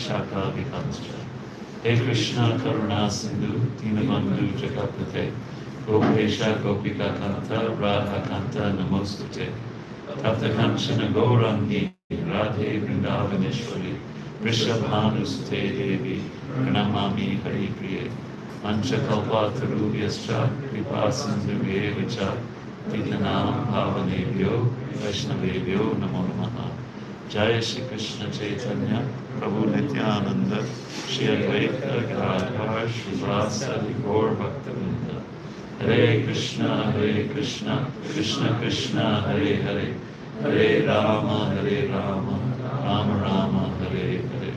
Vishaka Vikamscha. He Krishna Karuna Sindhu Dinabandhu Jagapate Gopesha Gopika Kanta Radha Kanta Namostate Tapta Kanchana Gaurangi Radhe Vrindavaneshwari Rishabhanusute Devi Pranamami Hari Priye Manchakalpa Tarubhyascha Kripa Sindhuyevacha Titanam Bhavanebhyo Vaishnavebhyo Namo Namaha. Jaya Shri Krishna Chaitanya Prabhu Nityananda Shri Advaita Gadadhar Srivasa Gaur Bhaktavinda. Hare Krishna Krishna Krishna Hare Hare Hare Rama Rama Rama Hare Hare.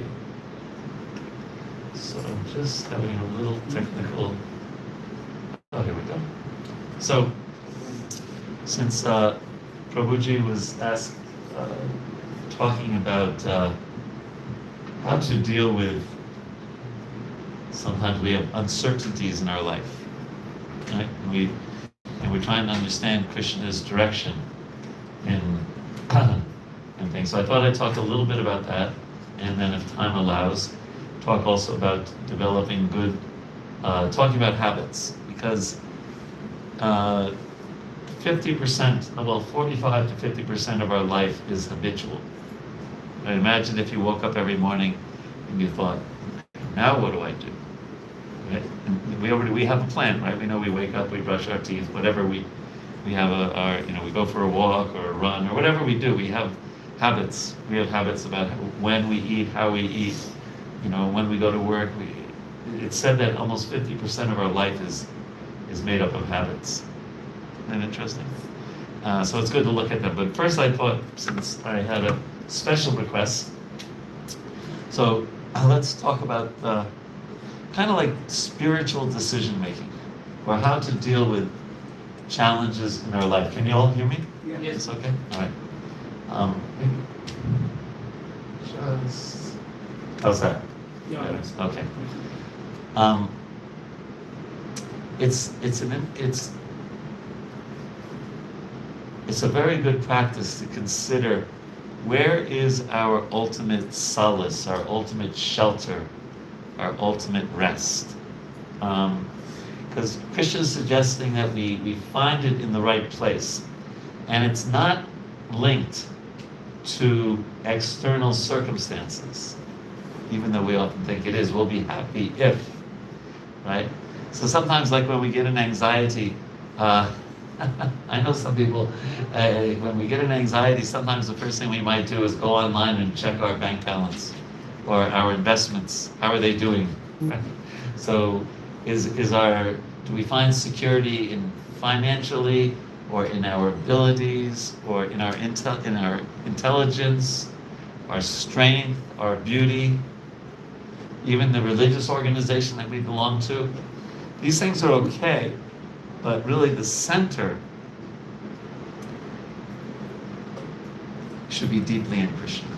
So I'm just having a little technical. Oh, here we go. So since Prabhuji was asked, talking about how to deal with, sometimes we have uncertainties in our life, right? And we're trying to understand Krishna's direction in and things. So I thought I'd talk a little bit about that, and then if time allows, talk also about developing good, talking about habits, because 50%, well, 45 to 50% of our life is habitual. I imagine if you woke up every morning and you thought, now what do I do? Right? And we have a plan, right? We know we wake up, we brush our teeth, whatever we have we go for a walk or a run or whatever we do. We have habits. We have habits about when we eat, how we eat. When we go to work. It's said that almost 50% of our life is made up of habits. Isn't that interesting? So it's good to look at them. But first I thought, since I had a special request, so let's talk about kind of like spiritual decision making, or how to deal with challenges in our life. Can you all hear me? Yeah. Yes. Okay. All right. Just how's that? Yeah. Okay. It's a very good practice to consider where is our ultimate solace, our ultimate shelter, our ultimate rest. Because Krishna is suggesting that we find it in the right place. And it's not linked to external circumstances, even though we often think it is. We'll be happy if, right? So sometimes, like when we get an anxiety, I know some people, when we get an anxiety, sometimes the first thing we might do is go online and check our bank balance or our investments. How are they doing? Right? So do we find security in financially, or in our abilities, or in our intelligence, our strength, our beauty, even the religious organization that we belong to? These things are okay, but really the center should be deeply in Krishna,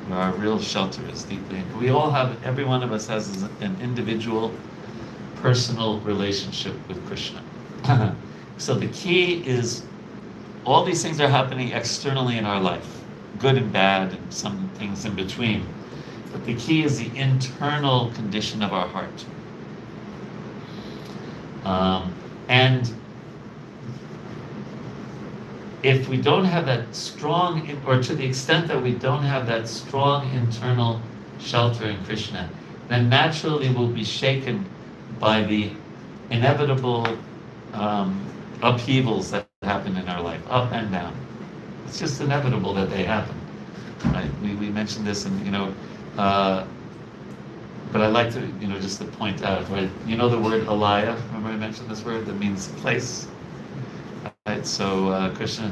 where our real shelter is deeply in. We all have, every one of us has an individual, personal relationship with Krishna. So the key is, all these things are happening externally in our life, good and bad, and some things in between. But the key is the internal condition of our heart. And if we don't have that strong, or to the extent that we don't have that strong internal shelter in Krishna, then naturally we'll be shaken by the inevitable upheavals that happen in our life, up and down. It's just inevitable that they happen, right? We mentioned this, and but I like to, just to point out, right? The word alaya. Remember I mentioned this word that means place, right? So Krishna,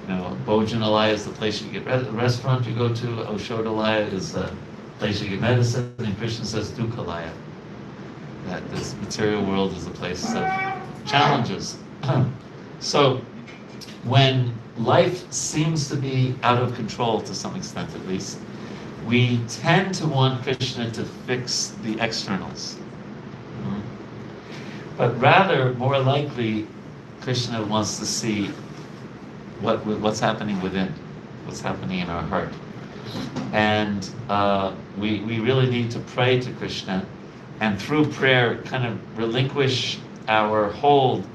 Bhojan alaya is the place you get the restaurant you go to. Oshod alaya is the place you get medicine, and Krishna says dukhalaya, that this material world is a place of challenges. So when life seems to be out of control, to some extent at least, we tend to want Krishna to fix the externals. But rather, more likely, Krishna wants to see what's happening within, what's happening in our heart. And we really need to pray to Krishna, and through prayer kind of relinquish our hold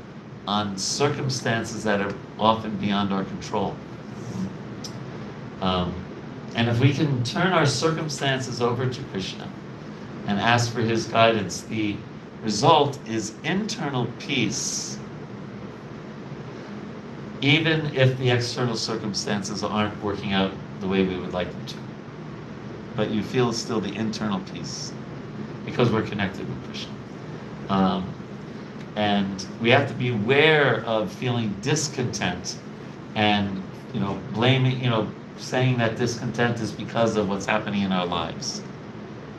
on circumstances that are often beyond our control. And if we can turn our circumstances over to Krishna and ask for his guidance, the result is internal peace, even if the external circumstances aren't working out the way we would like them to. But you feel still the internal peace because we're connected with Krishna. And we have to be aware of feeling discontent and, blaming, saying that discontent is because of what's happening in our lives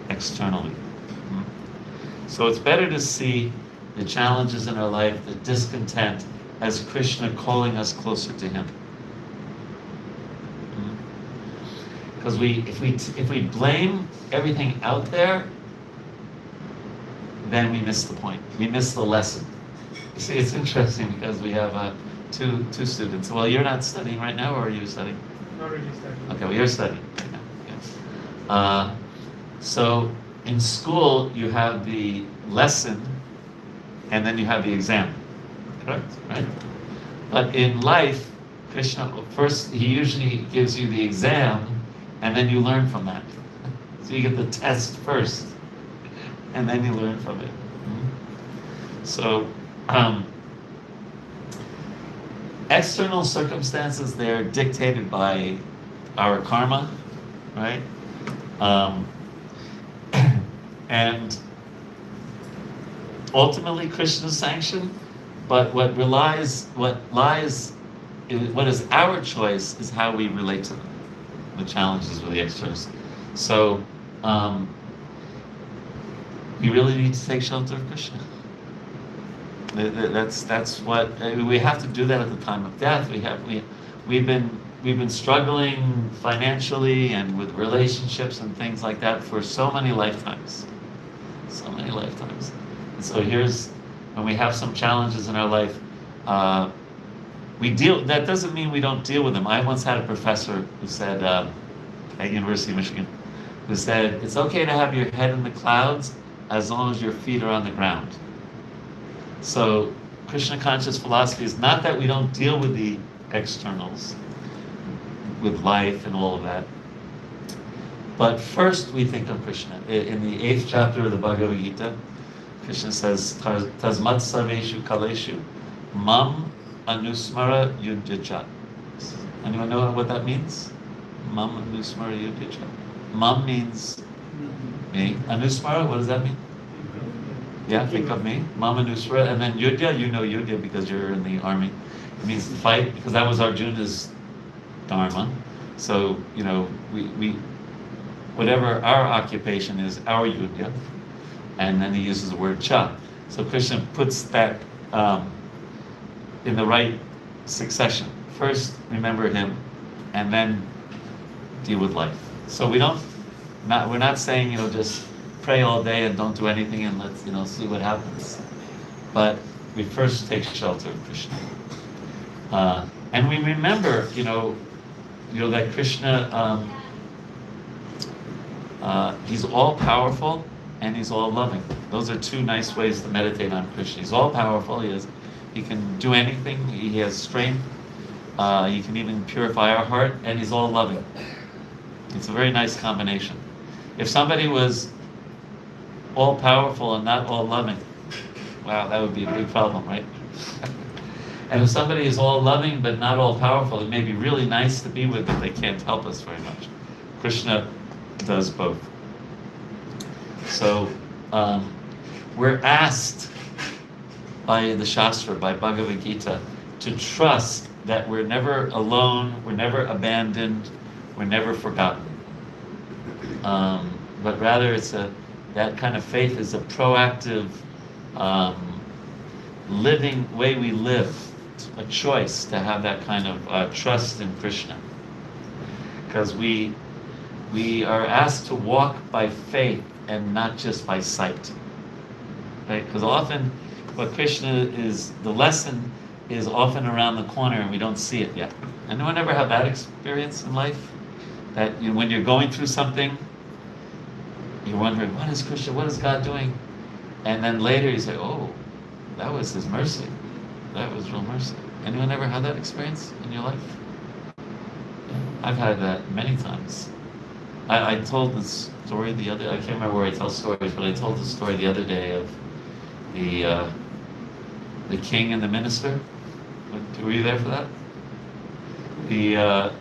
externally. So it's better to see the challenges in our life, the discontent, as Krishna calling us closer to him. Because if we blame everything out there, then we miss the point. We miss the lesson. You see, it's interesting because we have two students. Well, you're not studying right now, or are you studying? Not really studying. Okay, well, you're studying right now. Yes. So in school, you have the lesson, and then you have the exam. Correct? Right? But in life, Krishna, first, he usually gives you the exam, and then you learn from that. So you get the test first, and then you learn from it. So, external circumstances, they're dictated by our karma, right? And ultimately Krishna's sanction, but what is our choice is how we relate to them, the challenges with the externals. So we really need to take shelter of Krishna. That's what we have to do. That at the time of death. We've been struggling financially and with relationships and things like that for so many lifetimes. And so here's when we have some challenges in our life, we deal. That doesn't mean we don't deal with them. I once had a professor who said at University of Michigan, who said it's okay to have your head in the clouds as long as your feet are on the ground. So Krishna conscious philosophy is not that we don't deal with the externals, with life and all of that, but first we think of Krishna. In the 8th chapter of the Bhagavad Gita, Krishna says, Tasmat sarveshu kaleshu mam anusmara yudhyacha. Anyone know what that means? Mam anusmara yudhyacha. Mam means me. Anusmara, what does that mean? Yeah, think of me. Mama Nusra. And then Yudhya, you know Yudhya because you're in the army. It means to fight, because that was Arjuna's dharma. So, we whatever our occupation is, our Yudhya. And then he uses the word cha. So Krishna puts that in the right succession. First, remember him, and then deal with life. So we're not saying, just pray all day and don't do anything and let's see what happens. But we first take shelter of Krishna, and we remember that Krishna he's all powerful and he's all loving. Those are two nice ways to meditate on Krishna. He's all powerful. He can do anything. He has strength. He can even purify our heart, and he's all loving. It's a very nice combination. If somebody was all powerful and not all loving, wow, that would be a big problem, right? And if somebody is all loving but not all powerful, it may be really nice to be with, but they can't help us very much. Krishna does both. So we're asked by the Shastra, by Bhagavad Gita, to trust that we're never alone, we're never abandoned, we're never forgotten. But rather that kind of faith is a proactive living way we live, a choice to have that kind of trust in Krishna. Because we are asked to walk by faith and not just by sight. Right? Because often what Krishna is, the lesson is often around the corner and we don't see it yet. Anyone ever have that experience in life? That when you're going through something, you're wondering, what is Krishna, what is God doing? And then later you say, oh, that was His mercy. That was real mercy. Anyone ever had that experience in your life? Yeah, I've had that many times. I told this story I can't remember where I tell stories, but I told the story the other day of the king and the minister. Were you there for that? The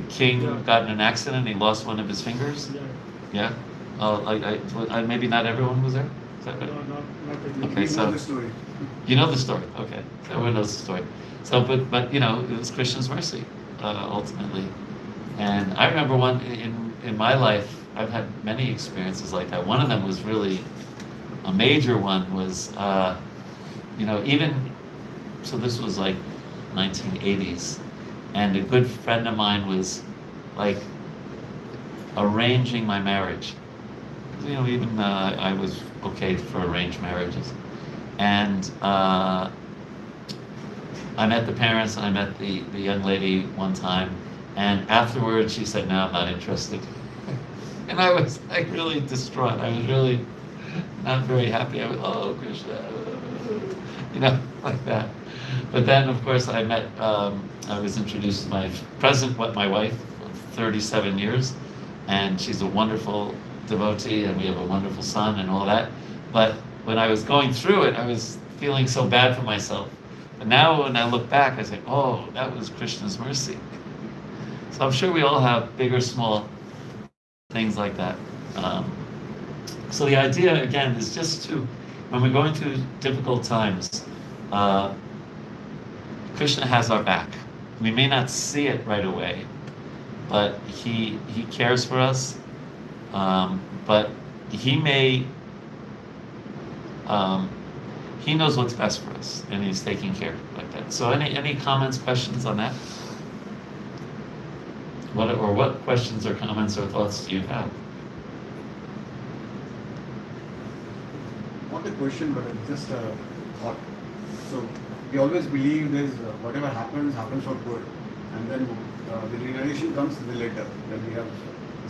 king got in an accident. He lost one of his fingers. Yeah. Maybe not everyone was there. Is that right? No, not really. Okay, so know the story. You know the story. Okay, so everyone knows the story. So, but it was Krishna's mercy ultimately. And I remember one in my life. I've had many experiences like that. One of them was really a major one. Was even so. This was like 1980s, and a good friend of mine was like arranging my marriage. Even I was okay for arranged marriages, and I met the parents and I met the young lady one time, and afterwards she said, "No, I'm not interested." And I was like really distraught. I was really not very happy. I was, oh Krishna, like that. But then, of course, I met. I was introduced to my my wife, of 37 years, and she's a wonderful devotee, and we have a wonderful son, and all that. But when I was going through it, I was feeling so bad for myself. But now, when I look back, I say, "Oh, that was Krishna's mercy." So I'm sure we all have big or small things like that. So the idea, again, is just to, when we're going through difficult times, Krishna has our back. We may not see it right away, but he cares for us. But he knows what's best for us, and he's taking care like that. So any comments, questions on that? What questions or comments or thoughts do you have? Not a question, but it's just a thought. So we always believe there's whatever happens for good, and then the realization comes later when we have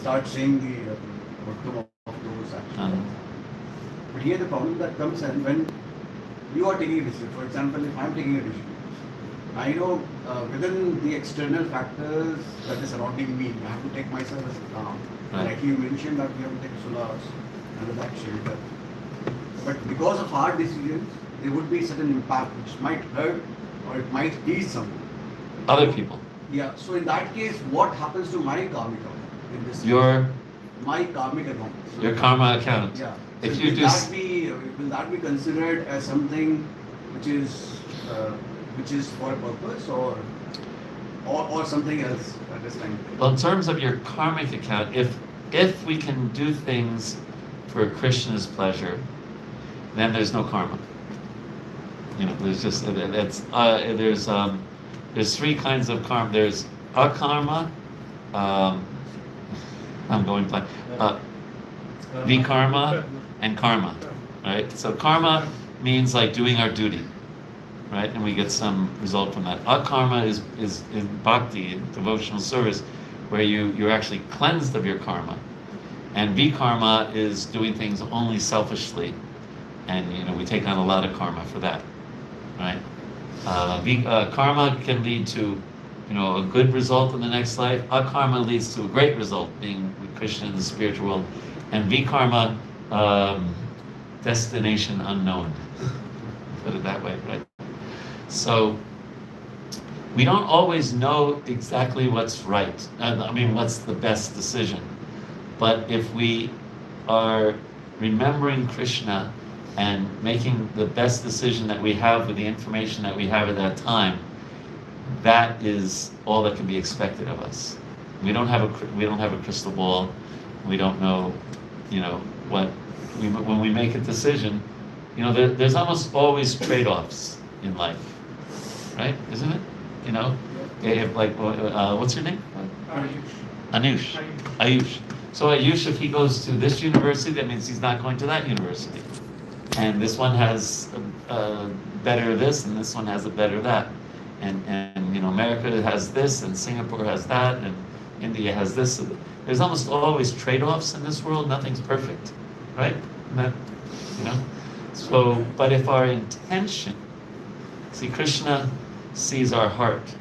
start seeing the outcome of those actions. But here the problem that comes in when you are taking a decision. For example, if I'm taking a decision, I know within the external factors that is surrounding me, I have to take myself as calm. Right. Like you mentioned that we have to take solace under that shelter. But because of our decisions, there would be certain impact which might hurt or it might tease someone. Other people. Yeah. So in that case, what happens to my karmic account in this? My karmic account. So your karma account. Yeah. If so you will that be considered as something which is for a purpose or something else at this time? Well, in terms of your karmic account, if we can do things for Krishna's pleasure, then there's no karma. There's just there's three kinds of karma. There's akarma. I'm going blank. Vikarma and karma. Right. So karma means like doing our duty, right? And we get some result from that. Akarma is in bhakti, in devotional service, where you're actually cleansed of your karma. And vikarma is doing things only selfishly. And we take on a lot of karma for that, right? Karma can lead to, a good result in the next life. Akarma leads to a great result, being with Krishna in the spiritual world. And vikarma, destination unknown. Put it that way, right? So we don't always know exactly what's right. What's the best decision. But if we are remembering Krishna and making the best decision that we have with the information that we have at that time, that is all that can be expected of us. We don't have a crystal ball. We don't know, when we make a decision, there's almost always trade-offs in life, right? Isn't it? If what's your name? Ayush. So Ayush, if he goes to this university, that means he's not going to that university. And this one has a better this, and this one has a better that. And America has this, and Singapore has that, and India has this. There's almost always trade-offs in this world. Nothing's perfect, right? And that, you know. So, but if our intention, see, Krishna sees our heart,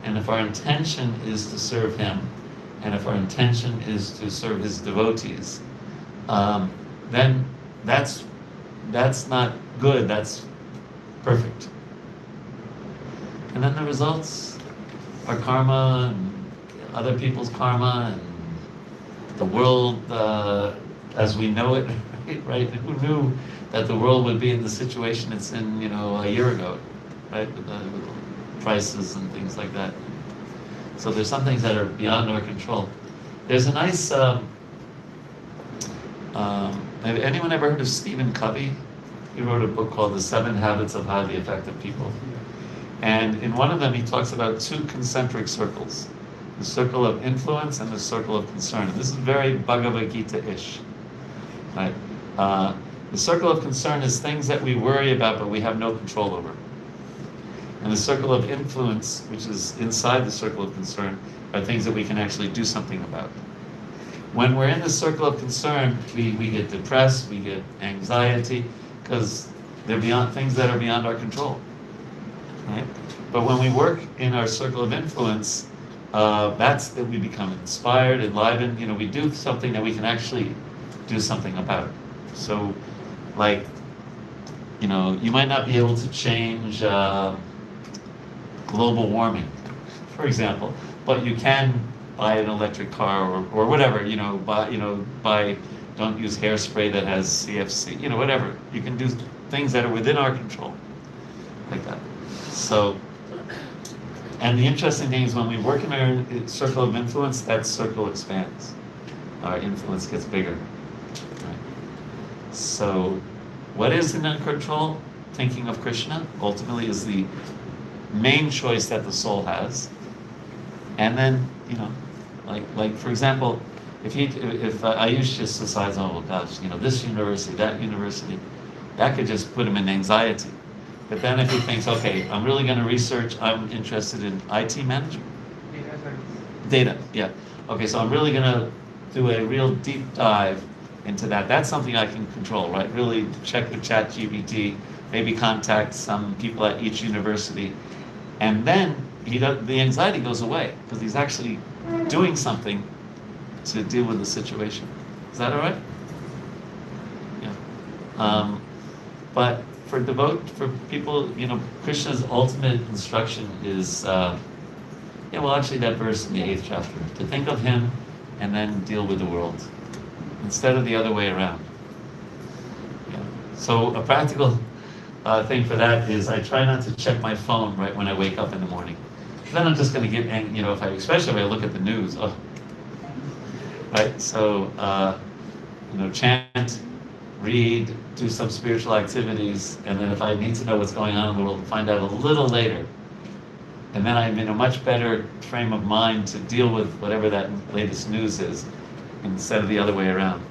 and if our intention is to serve him, and if our intention is to serve his devotees, then that's not good. That's perfect. And then the results are karma and other people's karma and the world as we know it, right? Who knew that the world would be in the situation it's in, a year ago, right? With prices and things like that. So there's some things that are beyond our control. There's a nice, anyone ever heard of Stephen Covey? He wrote a book called The 7 Habits of Highly Effective People. And in one of them, he talks about 2 concentric circles, the circle of influence and the circle of concern. This is very Bhagavad Gita-ish, right? The circle of concern is things that we worry about, but we have no control over. And the circle of influence, which is inside the circle of concern, are things that we can actually do something about. When we're in the circle of concern, we get depressed, we get anxiety, because they're beyond things that are beyond our control. Right? But when we work in our circle of influence, that's that we become inspired, enlivened. We do something that we can actually do something about. So, like, you might not be able to change global warming, for example, but you can buy an electric car or whatever. Buy don't use hairspray that has CFC. Whatever. You can do things that are within our control, like that. So, and the interesting thing is when we work in our circle of influence, that circle expands. Our influence gets bigger. Right? So, what is in our control? Thinking of Krishna ultimately is the main choice that the soul has. And then, like for example, if I used to just decide, oh gosh, this university, that could just put him in anxiety. But then if he thinks, okay, I'm really going to research, I'm interested in IT management. Data, yeah. Okay, so I'm really going to do a real deep dive into that. That's something I can control, right? Really check with ChatGPT, maybe contact some people at each university. And then the anxiety goes away because he's actually doing something to deal with the situation. Is that all right? Yeah. But for people, Krishna's ultimate instruction is, actually that verse in the 8th chapter, to think of him and then deal with the world, instead of the other way around. Yeah. So a practical thing for that is I try not to check my phone right when I wake up in the morning. Then I'm just going to get, especially if I look at the news. Oh. Right? So, chant, read, do some spiritual activities, and then if I need to know what's going on in the world, find out a little later. And then I'm in a much better frame of mind to deal with whatever that latest news is, instead of the other way around.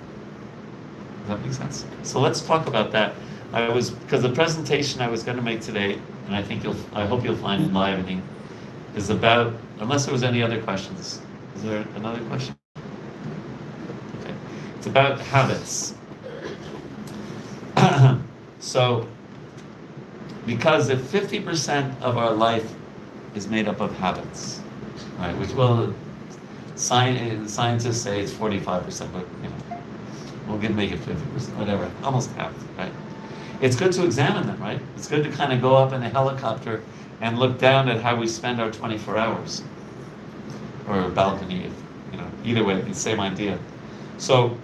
Does that make sense? So let's talk about that. Because the presentation I was going to make today, and I hope you'll find enlivening, is about, unless there was any other questions. Is there another question? Okay. It's about habits. So, because if 50% of our life is made up of habits, right? Which, scientists say it's 45%, but we'll make it 50%, whatever, almost half, right? It's good to examine them, right? It's good to kind of go up in a helicopter and look down at how we spend our 24 hours, or a balcony, either way, it's the same idea. So,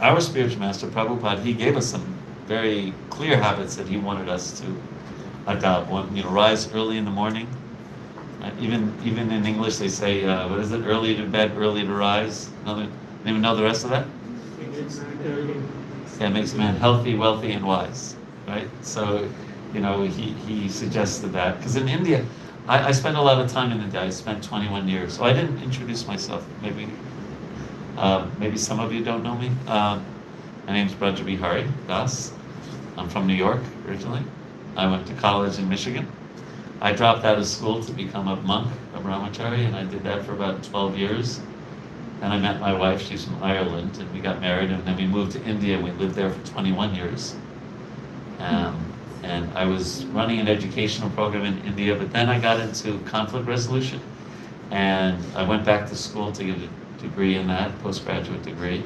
our spiritual master, Prabhupada, he gave us some very clear habits that he wanted us to adopt. One, rise early in the morning. Even in English, they say, what is it? Early to bed, early to rise. Anyone know the rest of that? Yeah, it makes a man healthy, wealthy, and wise. Right? So, he suggested that. Because in India, I spent a lot of time in India. I spent 21 years. So I didn't introduce myself. Maybe some of you don't know me. My name's Vraja Bihari Das. I'm from New York originally. I went to college in Michigan. I dropped out of school to become a monk, a brahmachari, and I did that for about 12 years. And I met my wife, she's from Ireland, and we got married, and then we moved to India, and we lived there for 21 years. And I was running an educational program in India, but then I got into conflict resolution, and I went back to school to get a degree in that, postgraduate degree.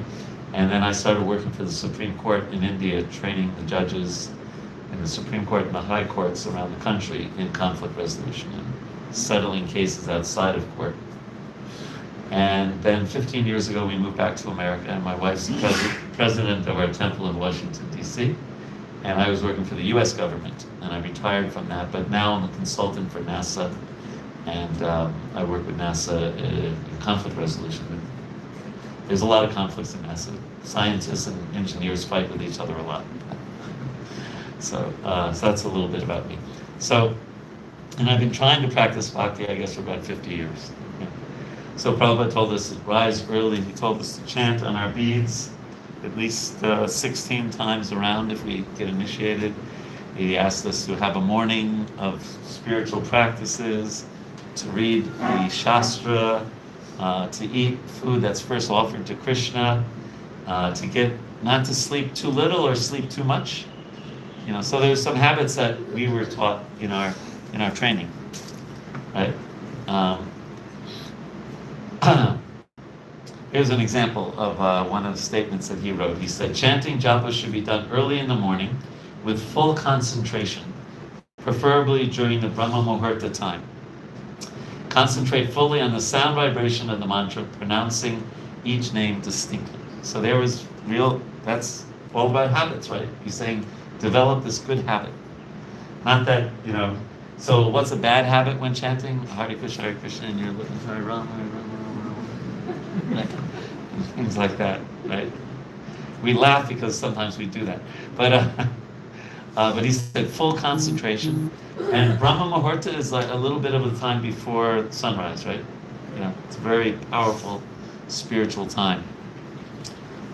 And then I started working for the Supreme Court in India, training the judges in the Supreme Court and the high courts around the country in conflict resolution and settling cases outside of court. And then 15 years ago, we moved back to America, and my wife's the president of our temple in Washington, D.C., and I was working for the U.S. government, and I retired from that, but now I'm a consultant for NASA, and I work with NASA in conflict resolution. There's a lot of conflicts in NASA. Scientists and engineers fight with each other a lot. So that's a little bit about me. So, and I've been trying to practice bhakti, I guess, for about 50 years. Yeah. So Prabhupada told us to rise early. He told us to chant on our beads at least 16 times around if we get initiated. He asked us to have a morning of spiritual practices, to read the Shastra, to eat food that's first offered to Krishna, to get not to sleep too little or sleep too much. You know, so there's some habits that we were taught in our training, right? Here's an example of one of the statements that he wrote. He said, chanting japa should be done early in the morning with full concentration, preferably during the Brahma Muhurta time. Concentrate fully on the sound vibration of the mantra, pronouncing each name distinctly. So there was that's all about habits, right? He's saying, develop this good habit. Not that, so what's a bad habit when chanting? Hare Krishna, and you're looking for Hare Rama, things like that, right? We laugh because sometimes we do that. But he said full concentration. And Brahma Muhurta is like a little bit of a time before sunrise, right? It's a very powerful spiritual time.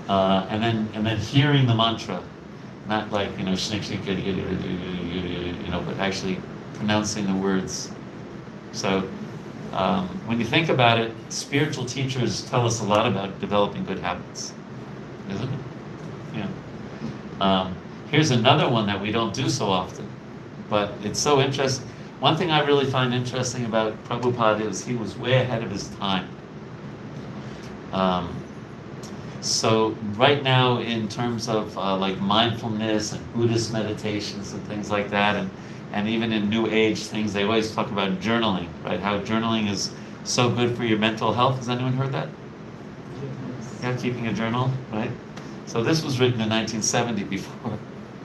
And then hearing the mantra, not like, shnik, shnik, but actually pronouncing the words. So when you think about it, spiritual teachers tell us a lot about developing good habits, isn't it? Yeah. Here's another one that we don't do so often, but it's so interesting. One thing I really find interesting about Prabhupada is he was way ahead of his time. So right now, in terms of like mindfulness and Buddhist meditations and things like that, and even in New Age things, they always talk about journaling, right? How journaling is so good for your mental health. Has anyone heard that? Yes. Yeah, keeping a journal, right? So this was written in 1970 before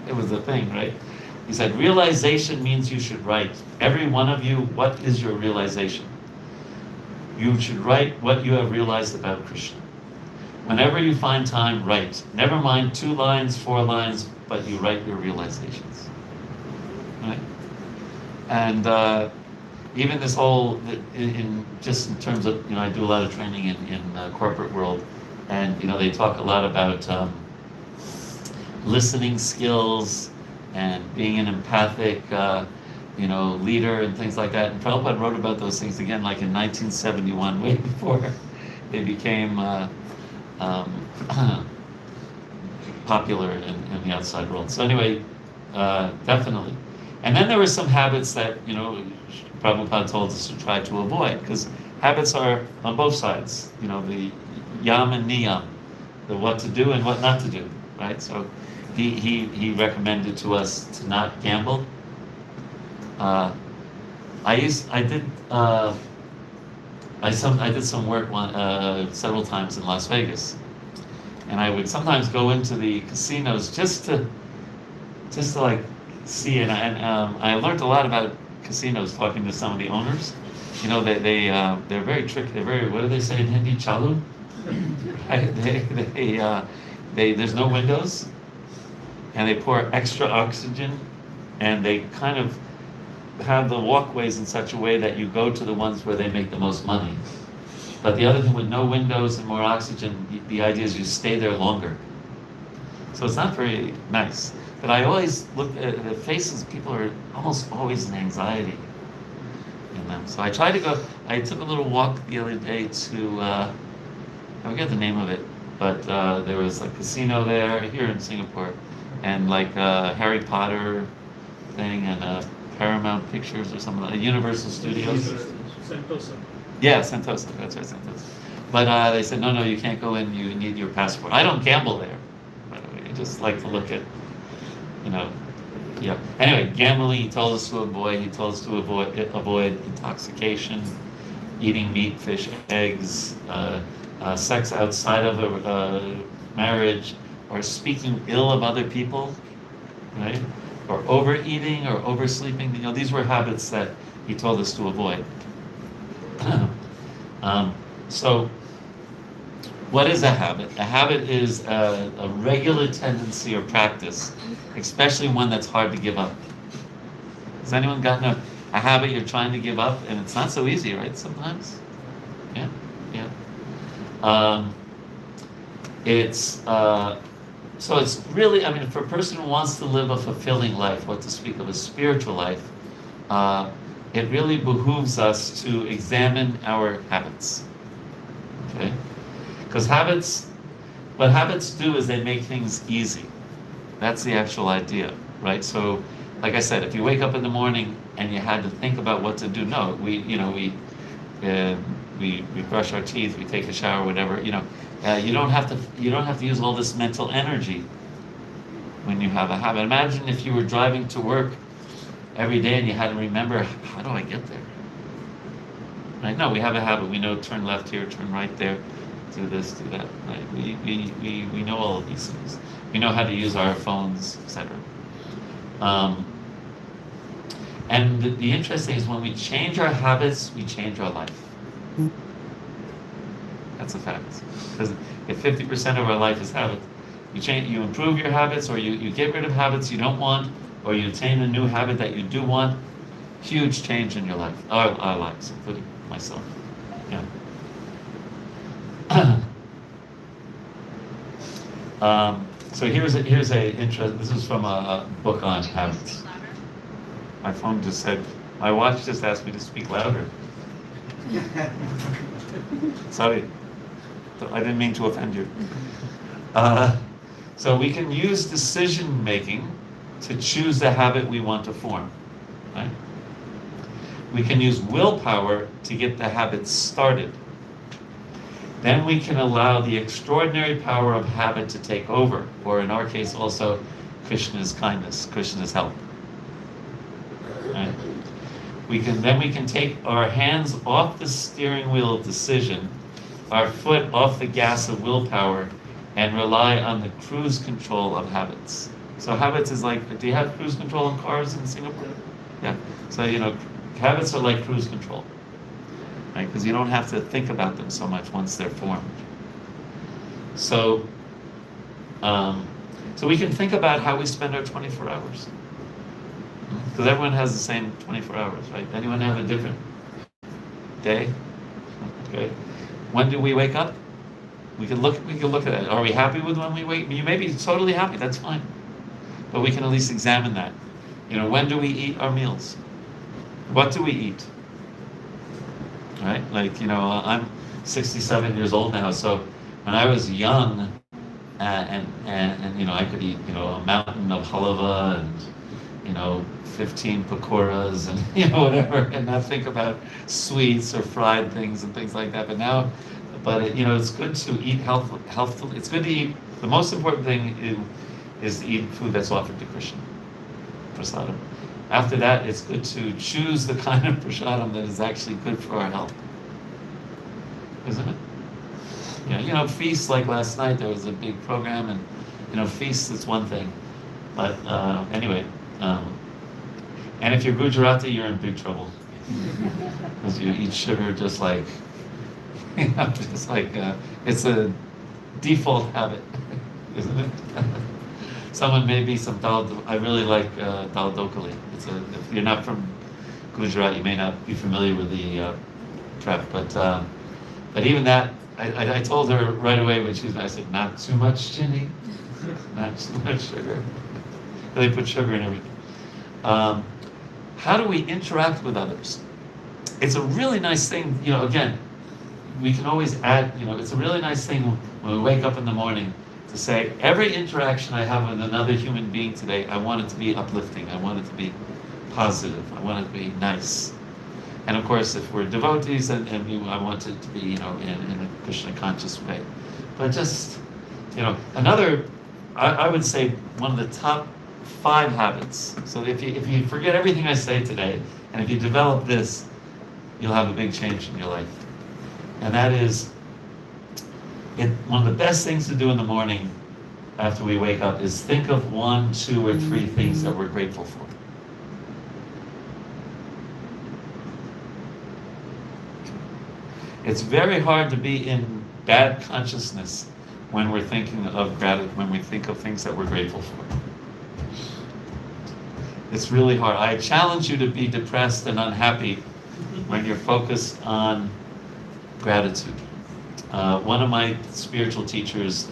it was a thing, right? He said, realization means you should write. Every one of you, what is your realization? You should write what you have realized about Krishna. Whenever you find time, write. Never mind 2 lines, 4 lines, but you write your realizations. Right? And even this whole, in terms of, I do a lot of training in the corporate world, and they talk a lot about listening skills and being an empathic, leader and things like that. And Prabhupada wrote about those things again, like in 1971, way before they became popular in the outside world. So anyway, definitely. And then there were some habits that, Prabhupada told us to try to avoid, because habits are on both sides, the yam and niyam, the what to do and what not to do, right? So he recommended to us to not gamble. I did some work several times in Las Vegas, and I would sometimes go into the casinos just to like see it. And I learned a lot about casinos talking to some of the owners. They're very tricky. They're very, what do they say in Hindi? Chalu. There's no windows, and they pour extra oxygen, and they kind of have the walkways in such a way that you go to the ones where they make the most money. But the other thing, with no windows and more oxygen, the idea is you stay there longer. So it's not very nice. But I always look at the faces, people are almost always in anxiety. in them. So I tried to go. I took a little walk the other day to I forget the name of it, but there was a casino there here in Singapore, and like Harry Potter thing and Paramount Pictures or something like Universal Studios. Sentosa. Yeah, Sentosa. That's right, Sentosa. But they said no, you can't go in. You need your passport. I don't gamble there, by the way. I just like to look at, you know. Yeah. Anyway, gambling. He told us to avoid. He told us to avoid intoxication, eating meat, fish, eggs, sex outside of a marriage, or speaking ill of other people, right? Or overeating or oversleeping. You know, these were habits that he told us to avoid. So, what is a habit? A habit is a regular tendency or practice, especially one that's hard to give up. Has anyone gotten a habit you're trying to give up, and it's not so easy, right? Sometimes, yeah. So it's really, I mean, for a person who wants to live a fulfilling life, what to speak of a spiritual life, it really behooves us to examine our habits. Okay? Because what habits do is they make things easy. That's the actual idea, right? So, like I said, if you wake up in the morning and you had to think about what to do, no, we brush our teeth, we take a shower, whatever. You don't have to use all this mental energy when you have a habit. Imagine if you were driving to work every day and you had to remember, how do I get there? Right? No, we have a habit. We know turn left here, turn right there, do this, do that. Right? We know all of these things. We know how to use our phones, etc. And the interesting is when we change our habits, we change our life. That's a fact. Because if 50% of our life is habits, you improve your habits, or you get rid of habits you don't want, or you attain a new habit that you do want. Huge change in your life, our lives, including myself. Yeah. So here's a interest. This is from a book on habits. My phone just said, my watch just asked me to speak louder. Sorry, I didn't mean to offend you. So we can use decision making to choose the habit we want to form, right? We can use willpower to get the habit started. Then we can allow the extraordinary power of habit to take over, or in our case also, Krishna's kindness, Krishna's help. Right? We can take our hands off the steering wheel of decision, our foot off the gas of willpower, and rely on the cruise control of habits. So habits is like, do you have cruise control in cars in Singapore? Yeah. So, habits are like cruise control, right? Because you don't have to think about them so much once they're formed. So, so we can think about how we spend our 24 hours. Because everyone has the same 24 hours, right? Anyone have a different day? Okay. When do we wake up? We can look at it. Are we happy with when we wake? You may be totally happy, that's fine. But we can at least examine that. When do we eat our meals? What do we eat? Right? Like, I'm 67 years old now, so when I was young, and I could eat, a mountain of halava and, 15 pakoras and, whatever, and not think about sweets or fried things and things like that. But now, it's good to eat healthfully. It's good to eat. The most important thing is to eat food that's offered to Krishna, prasadam. After that, it's good to choose the kind of prasadam that is actually good for our health, isn't it? Yeah, feasts like last night, there was a big program, and feasts is one thing, but anyway, and if you're Gujarati, you're in big trouble because you eat sugar just like it's a default habit, isn't it? Someone made me some dal. I really like dal dokali. If you're not from Gujarat, you may not be familiar with the prep, but even that, I told her right away when I said, not too much chini, not too much sugar. They put sugar in everything. How do we interact with others? it's a really nice thing, again, we can always add, it's a really nice thing when we wake up in the morning to say, every interaction I have with another human being today, I want it to be uplifting, I want it to be positive, I want it to be nice. And of course, if we're devotees, and I want it to be, in a Krishna conscious way. But just, another, I would say one of the top 5 habits. So if you forget everything I say today, and if you develop this, you'll have a big change in your life. And that is, one of the best things to do in the morning after we wake up is think of 1, 2, or 3 things that we're grateful for. It's very hard to be in bad consciousness when we're thinking of gratitude, when we think of things that we're grateful for. It's really hard. I challenge you to be depressed and unhappy when you're focused on gratitude. One of my spiritual teachers,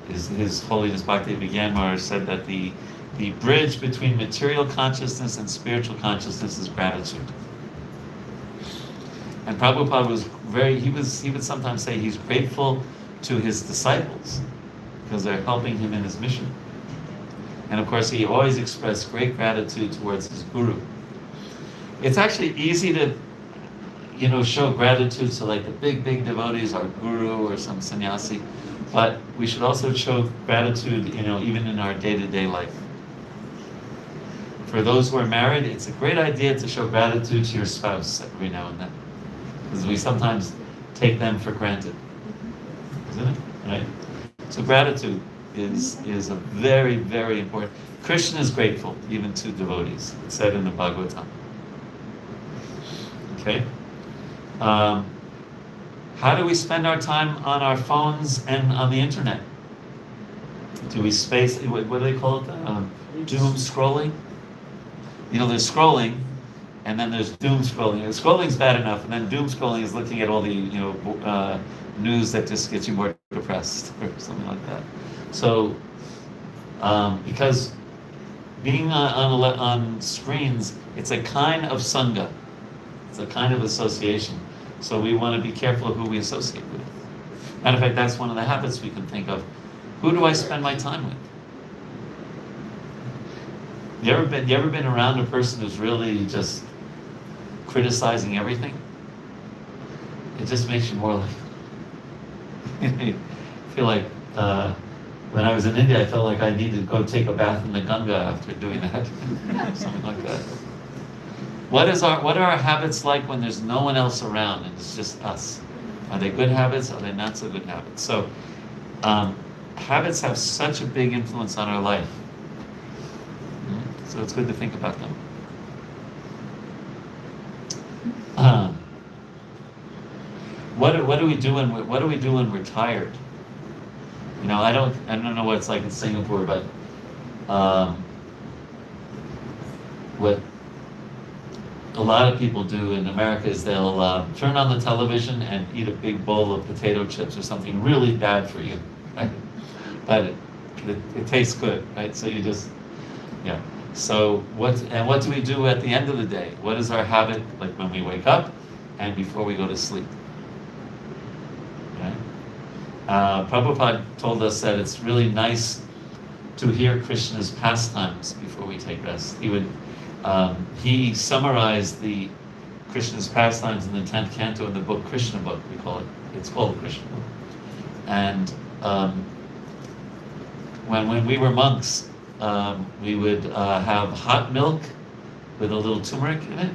His Holiness Bhakti Vigyan said that the bridge between material consciousness and spiritual consciousness is gratitude. And Prabhupada he would sometimes say he's grateful to his disciples because they're helping him in his mission. And of course, he always expressed great gratitude towards his guru. It's actually easy to, show gratitude to like the big devotees, our guru or some sannyasi, but we should also show gratitude, even in our day-to-day life. For those who are married, it's a great idea to show gratitude to your spouse every now and then, because we sometimes take them for granted, isn't it? Right? So gratitude is a very, very important. Krishna is grateful even to devotees. It's said in the Bhagavatam. Okay. How do we spend our time on our phones and on the internet? Do we space? What do they call it? Doom scrolling. There's scrolling, and then there's doom scrolling. Scrolling's bad enough, and then doom scrolling is looking at all the news that just gets you more depressed or something like that. So, because being on screens, it's a kind of sangha, it's a kind of association. So we want to be careful of who we associate with. Matter of fact, that's one of the habits we can think of. Who do I spend my time with? You ever been around a person who's really just criticizing everything? It just makes you more like. I feel like when I was in India, I felt like I needed to go take a bath in the Ganga after doing that, something like that. What are our habits like when there's no one else around and it's just us? Are they good habits? Are they not so good habits? So habits have such a big influence on our life. So it's good to think about them. What do we do when we're tired? I don't know what it's like in Singapore, but what a lot of people do in America is they'll turn on the television and eat a big bowl of potato chips or something really bad for you, right? But it tastes good, right? So you just, yeah. So what do we do at the end of the day? What is our habit like when we wake up and before we go to sleep? Right? Prabhupada told us that it's really nice to hear Krishna's pastimes before we take rest. He summarized the Krishna's pastimes in the 10th canto in the book Krishna Book, we call it. It's called Krishna Book. And when we were monks, we would have hot milk with a little turmeric in it,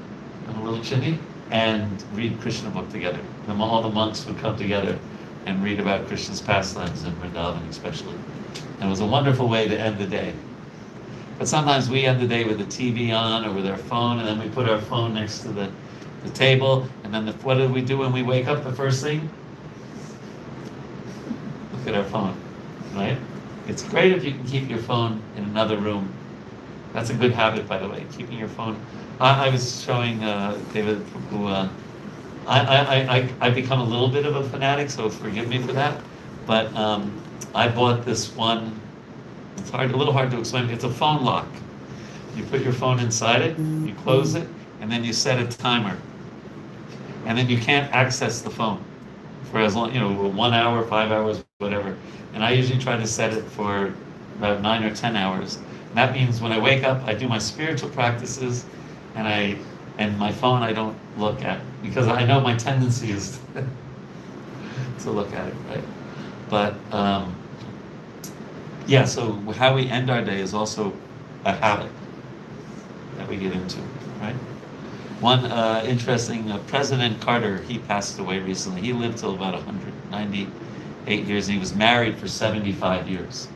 and a little chili, and read Krishna Book together. And all the monks would come together and read about Krishna's pastimes in Vrindavan especially. And it was a wonderful way to end the day. But sometimes we end the day with the TV on or with our phone, and then we put our phone next to the table, and then what do we do when we wake up the first thing? Look at our phone, right? It's great if you can keep your phone in another room. That's a good habit, by the way, keeping your phone. I was showing David who I become a little bit of a fanatic, so forgive me for that. But I bought this one. It's a little hard to explain. It's a phone lock. You put your phone inside it, you close it, and then you set a timer. and then you can't access the phone for as long, 1 hour, 5 hours, whatever. And I usually try to set it for about 9 or 10 hours. And that means when I wake up, I do my spiritual practices, and my phone I don't look at, because I know my tendency is to look at it, right? But yeah, so how we end our day is also a habit that we get into, right? One interesting, President Carter, he passed away recently. He lived till about 198 years, and he was married for 75 years.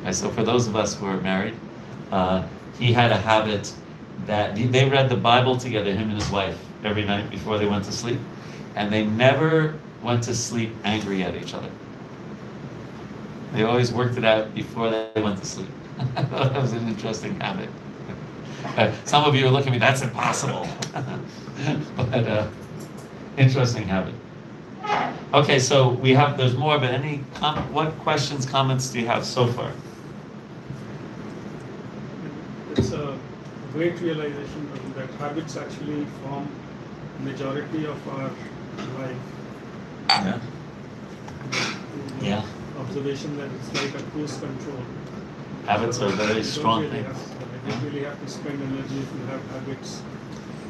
Right, so for those of us who are married, he had a habit that they read the Bible together, him and his wife, every night before they went to sleep, and they never went to sleep angry at each other. They always worked it out before they went to sleep. That was an interesting habit. Some of you are looking at me, that's impossible. But interesting habit. Okay, so there's more, but what questions, comments do you have so far? It's a great realization that habits actually form majority of our life. Yeah. Yeah. Observation that it's like a cruise control. Habits are very strong things. You don't really have to spend energy if you have habits,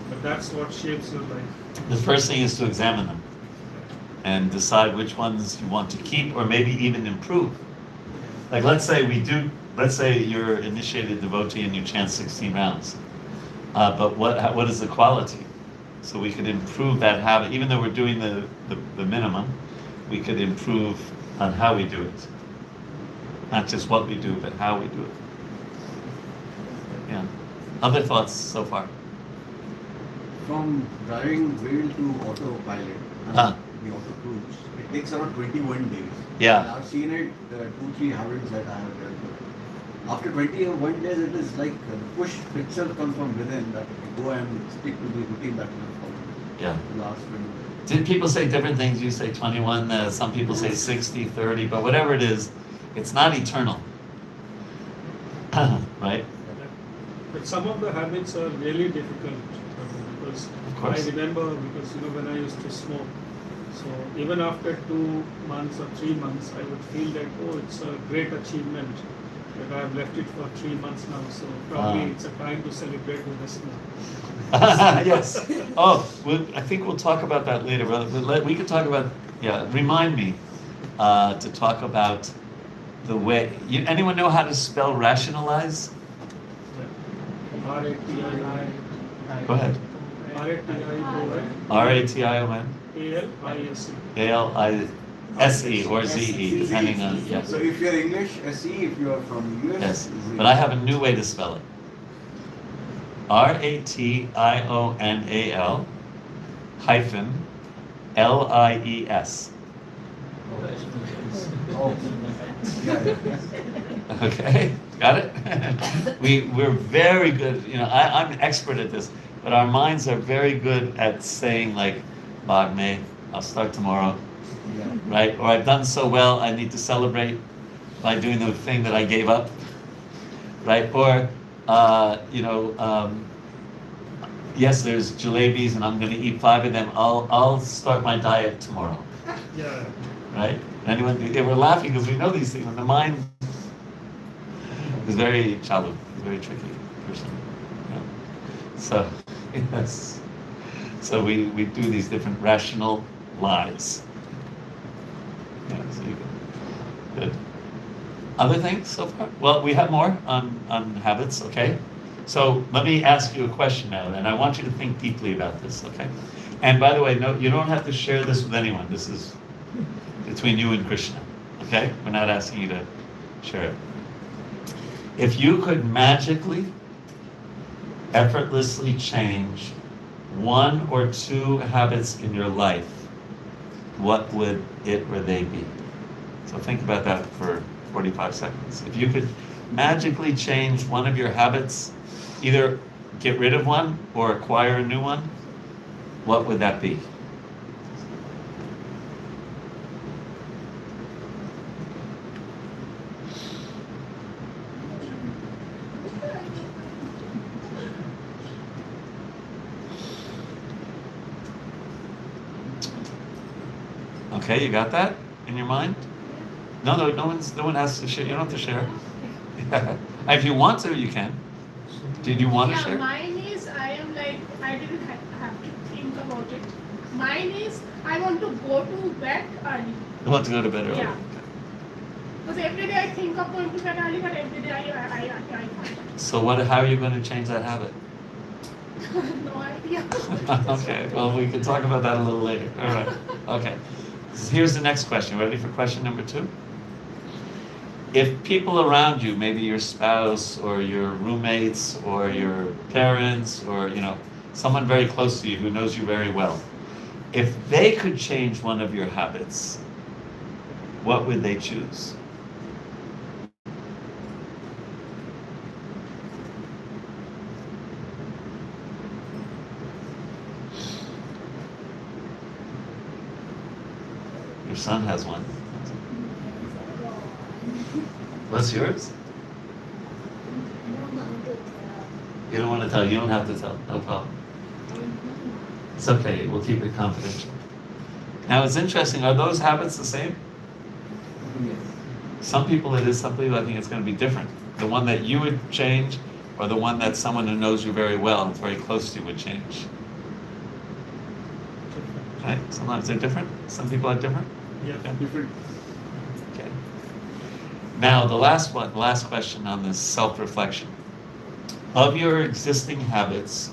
but that's what shapes your life. The first thing is to examine them and decide which ones you want to keep or maybe even improve. Like let's say you're initiated devotee and you chant 16 rounds. But what is the quality? So we could improve that habit, even though we're doing the minimum, we could improve on how we do it. Not just what we do, but how we do it. Yeah. Other thoughts so far? From driving wheel to autopilot, the auto cruise, it takes around 21 days. Yeah. And I've seen it, the 2-3 habits that I have done. After 21 days, it is like the push itself comes from within, that you go and stick to the routine that you have followed. Yeah. The last 20 days. Did people say different things? You say 21, some people say 60, 30, but whatever it is, it's not eternal. Right? But some of the habits are really difficult because I remember when I used to smoke. So even after 2 months or 3 months, I would feel that it's a great achievement that I have left it for 3 months now. So probably it's a time to celebrate with a smoke. Yes. I think we'll talk about that later. We could talk about, remind me to talk about the way, anyone know how to spell rationalize? R-A-T-I-O-N. Go ahead. R-A-T-I-O-N. R-A-T-I-O-N. A-L-I-S-E. A-L-I-S-E or Z-E, depending on, yes. So if you're English, S-E, if you're from US, Yes, Z. but I have a new way to spell it. R-A-T-I-O-N-A-L hyphen L-I-E-S. Oh. Yeah. Okay, got it? We're very good, I'm an expert at this, but our minds are very good at saying like, Bag me, I'll start tomorrow, Yeah. right? Or I've done so well, I need to celebrate by doing the thing that I gave up, right? Or, yes, there's jalebis and I'm gonna eat 5 of them, I'll start my diet tomorrow, Yeah. right? We're laughing because we know these things, and the mind is very chalu, very tricky person. Yeah. So, yes. So we do these different rational lies. Yeah, so good. Other things so far? Well, we have more on habits, okay? So let me ask you a question now, and I want you to think deeply about this, okay? And by the way, no, you don't have to share this with anyone. This is between you and Krishna, okay? We're not asking you to share it. If you could magically, effortlessly change 1 or 2 habits in your life, what would it or they be? So think about that for 45 seconds. If you could magically change one of your habits, either get rid of one or acquire a new one, what would that be? Okay, you got that in your mind? No, no one has to share. You don't have to share. If you want to, you can. Did you want to Yeah, share? mine is I am like I didn't have to think about it. Mine is I want to go to bed early. You want to go to bed early? Yeah. Because every day I think of going to bed early, but every day I find So how are you going to change that habit? no idea. Okay, well, we can talk about that a little later. All right. Okay. So here's the next question. Ready for question number 2? If people around you, maybe your spouse or your roommates or your parents or, someone very close to you who knows you very well, if they could change one of your habits, what would they choose? Your son has one. What's yours? You don't want to tell. You don't have to tell. No problem. It's okay. We'll keep it confidential. Now, it's interesting. Are those habits the same? Some people it is. Some people I think it's going to be different. The one that you would change, or the one that someone who knows you very well and very close to you would change. Right? Sometimes they're different. Some people are different. Yeah. Different. Okay. Now, the last question on this self-reflection. Of your existing habits,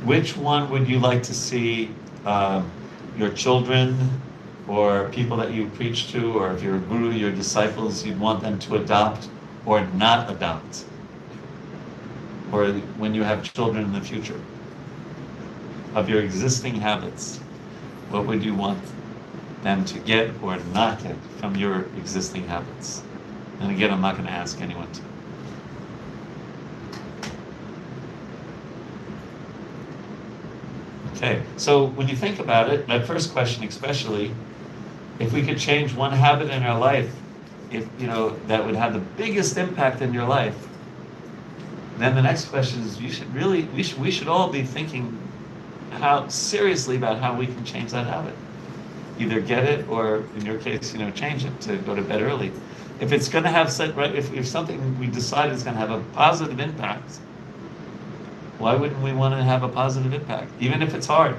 which one would you like to see your children or people that you preach to, or if you're a guru, your disciples, you'd want them to adopt or not adopt? Or when you have children in the future? Of your existing habits, what would you want them to get or not get from your existing habits? And again, I'm not going to ask anyone to. Okay, so when you think about it, my first question especially, if we could change one habit in our life, that would have the biggest impact in your life, then the next question is, we should all be thinking seriously about how we can change that habit. Either get it, or in your case, change it to go to bed early. If it's going to have if something we decide is going to have a positive impact, why wouldn't we want to have a positive impact, even if it's hard?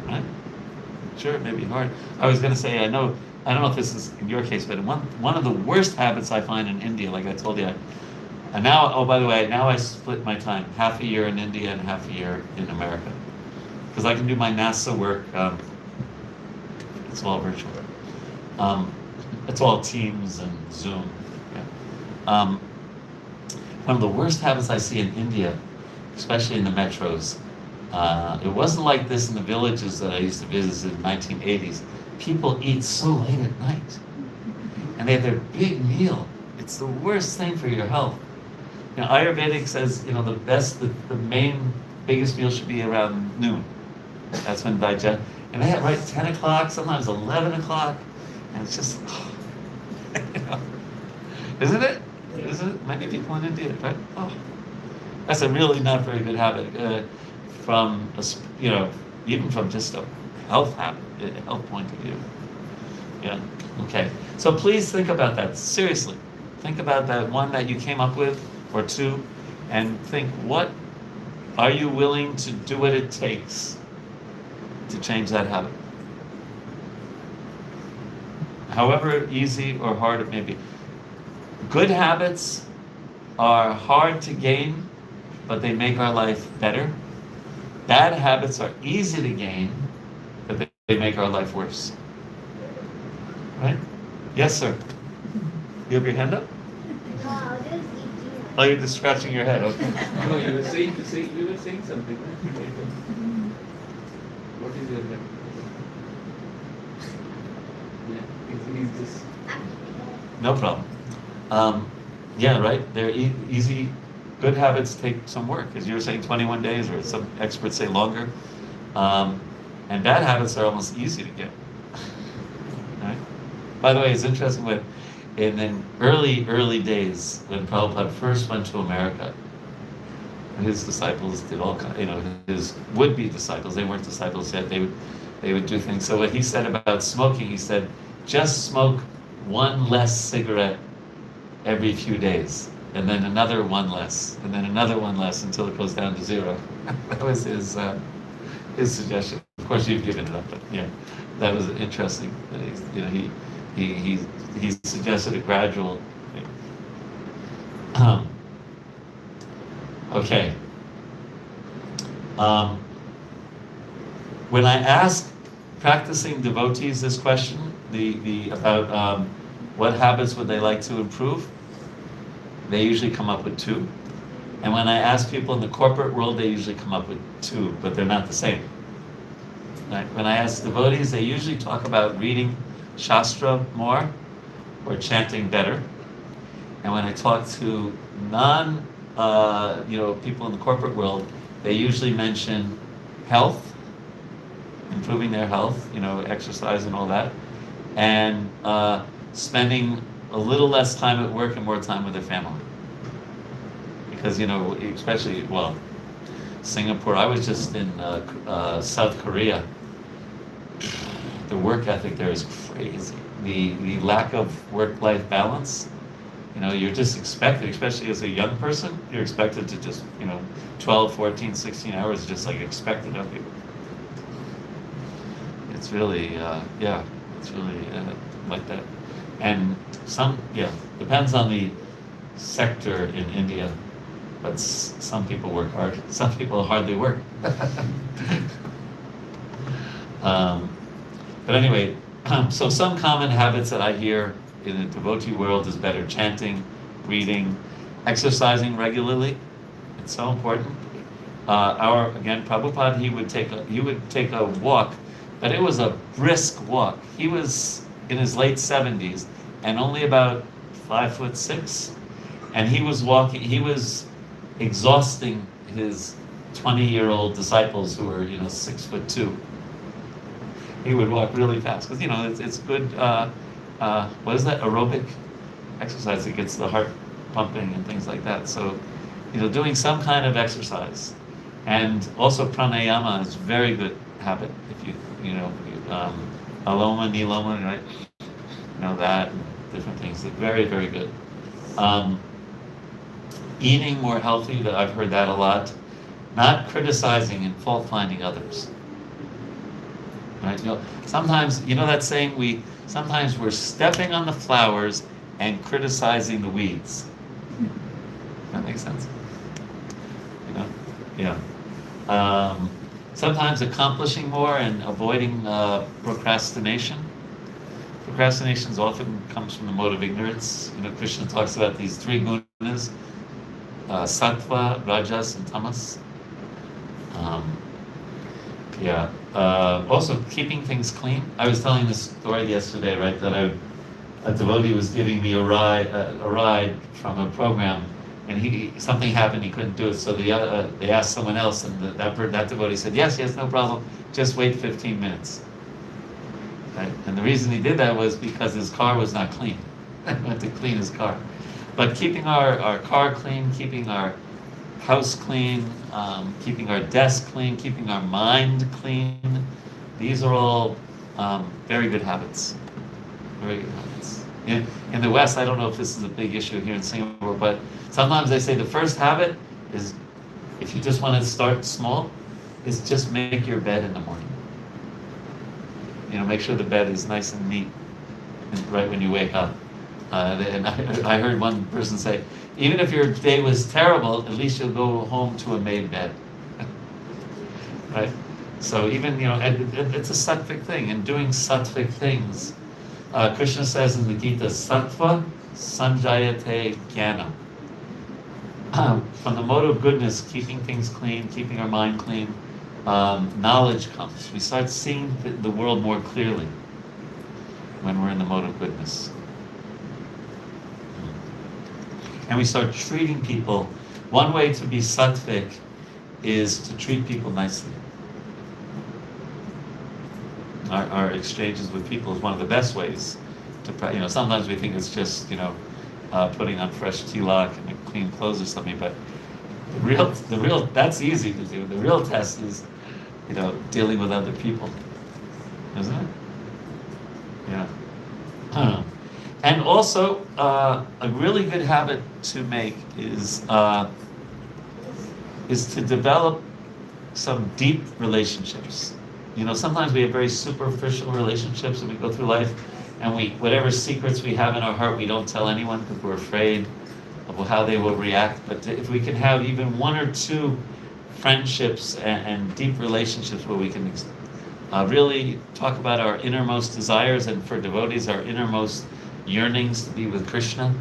Right? Sure, it may be hard. I was going to say, I don't know if this is in your case, but one of the worst habits I find in India, like I told you, and now, oh, by the way, now I split my time, half a year in India and half a year in America. Because I can do my NASA work, it's all virtual. It's all Teams and Zoom. Yeah. One of the worst habits I see in India, especially in the metros, it wasn't like this in the villages that I used to visit in the 1980s. People eat so late at night. And they have their big meal. It's the worst thing for your health. Ayurvedic says, the biggest meal should be around noon. That's when digest. And they have 10 o'clock, sometimes 11 o'clock. And it's just, isn't it? Isn't it? Many people in India, right? Oh, that's a really not very good habit even from just a health point of view. Yeah. Okay. So please think about that. Seriously, think about that one that you came up with, or two, and think, what are you willing to do what it takes to change that habit? However easy or hard it may be. Good habits are hard to gain, but they make our life better. Bad habits are easy to gain, but they make our life worse. Right? Yes, sir. You have your hand up? Oh, you're just scratching your head. Okay. No, you were saying something. What is your name? Yeah, he's just. No problem. Yeah, right. They're easy. Good habits take some work, as you were saying, 21 days, or some experts say longer. And bad habits are almost easy to get. Right? By the way, it's interesting in early days, when Prabhupada first went to America, his disciples did all kind, his would-be disciples, they weren't disciples yet, they would do things. So what he said about smoking, he said, just smoke one less cigarette every few days, and then another one less, and then another one less until it goes down to 0. That was his suggestion. Of course, you've given it up, but yeah, that was interesting. That he suggested a gradual thing. Okay. When I ask practicing devotees this question, about what habits would they like to improve, they usually come up with 2. And when I ask people in the corporate world, they usually come up with 2, but they're not the same. Right? When I ask devotees, they usually talk about reading Shastra more or chanting better. And when I talk to people in the corporate world, they usually mention health, improving their health, exercise and all that, and spending a little less time at work and more time with their family. Because, especially, Singapore, I was just in South Korea. The work ethic there is crazy. The lack of work-life balance, you're just expected, especially as a young person, you're expected to just, 12, 14, 16 hours just like expected of you. It's really, it's really like that. And depends on the sector in India, but some people work hard, some people hardly work. But anyway, so some common habits that I hear in the devotee world is better chanting, reading, exercising regularly. It's so important. Prabhupada, he would take a walk, but it was a brisk walk. He was in his late 70s and only about 5'6", and he was exhausting his 20-year-old disciples who were 6'2". He would walk really fast because it's good. What is that, aerobic exercise that gets the heart pumping and things like that. So doing some kind of exercise, and also pranayama is a very good habit. If aloma, niloma, right? That and different things. They're very, very good. Eating more healthy, that I've heard that a lot. Not criticizing and fault finding others. Right? Sometimes that saying, sometimes we're stepping on the flowers and criticizing the weeds. That makes sense. Yeah. Sometimes accomplishing more and avoiding procrastination. Procrastination often comes from the mode of ignorance. Krishna talks about these 3 gunas, sattva, rajas, and tamas. Also keeping things clean. I was telling this story yesterday, right, that a devotee was giving me a ride from a program, and something happened, he couldn't do it, so they asked someone else, and that devotee said, yes, no problem, just wait 15 minutes. Right? And the reason he did that was because his car was not clean. He went to clean his car. But keeping our car clean, keeping our house clean, keeping our desk clean, keeping our mind clean, these are all very good habits. Very good habits. In the West, I don't know if this is a big issue here in Singapore, but sometimes they say the first habit is, if you just want to start small, is just make your bed in the morning. Make sure the bed is nice and neat right when you wake up. And I heard one person say, even if your day was terrible, at least you'll go home to a made bed. Right? So even, it's a sattvic thing, and doing sattvic things. Krishna says in the Gita, sattva sanjayate jnana. From the mode of goodness, keeping things clean, keeping our mind clean, knowledge comes. We start seeing the world more clearly when we're in the mode of goodness. And we start treating people. One way to be sattvic is to treat people nicely. Our exchanges with people is one of the best ways to, sometimes we think it's just, putting on fresh tilak and clean clothes or something, but That's easy to do. The real test is, dealing with other people, isn't it? Yeah. And also, a really good habit to make is to develop some deep relationships. Sometimes we have very superficial relationships and we go through life and whatever secrets we have in our heart, we don't tell anyone because we're afraid of how they will react. But if we can have even one or two friendships and deep relationships where we can really talk about our innermost desires, and for devotees, our innermost yearnings to be with Krishna,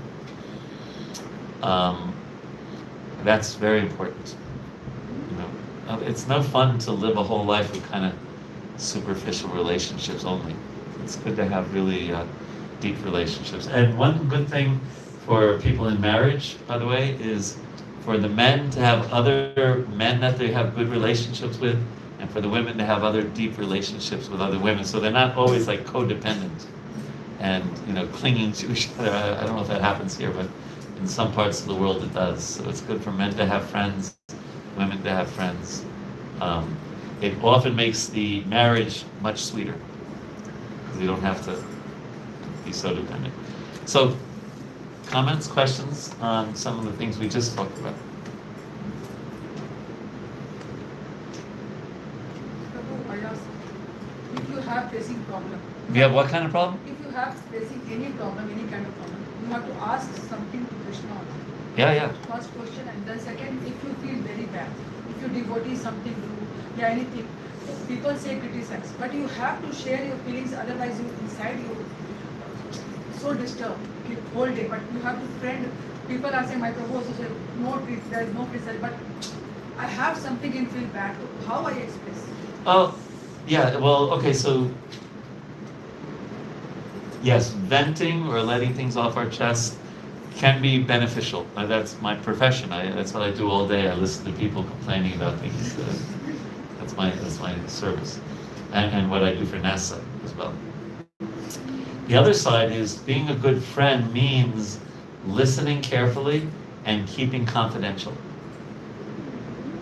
that's very important. It's no fun to live a whole life with kind of superficial relationships only. It's good to have really deep relationships. And one good thing for people in marriage, by the way, is for the men to have other men that they have good relationships with, and for the women to have other deep relationships with other women. So they're not always like codependent and clinging to each other. I don't know if that happens here, but in some parts of the world it does. So it's good for men to have friends, women to have friends. It often makes the marriage much sweeter because you don't have to be so dependent. So, comments, questions on some of the things we just talked about? I ask, if you have facing problem. We have what kind of problem? If you have facing any problem, any kind of problem, you have to ask something to Krishna. Yeah. First question, and then second, if you feel very bad, if you devotee something to anything, people say criticize, but you have to share your feelings, otherwise you inside you so disturbed whole day. But you have to friend. People are saying, my Prabhu also say, no, there is no criticize, but I have something and feel bad. How I express? Oh, yeah. Well, okay. So, yes, venting or letting things off our chest can be beneficial. That's my profession. That's what I do all day. I listen to people complaining about things. That's my service, and what I do for NASA as well. The other side is being a good friend means listening carefully and keeping confidential.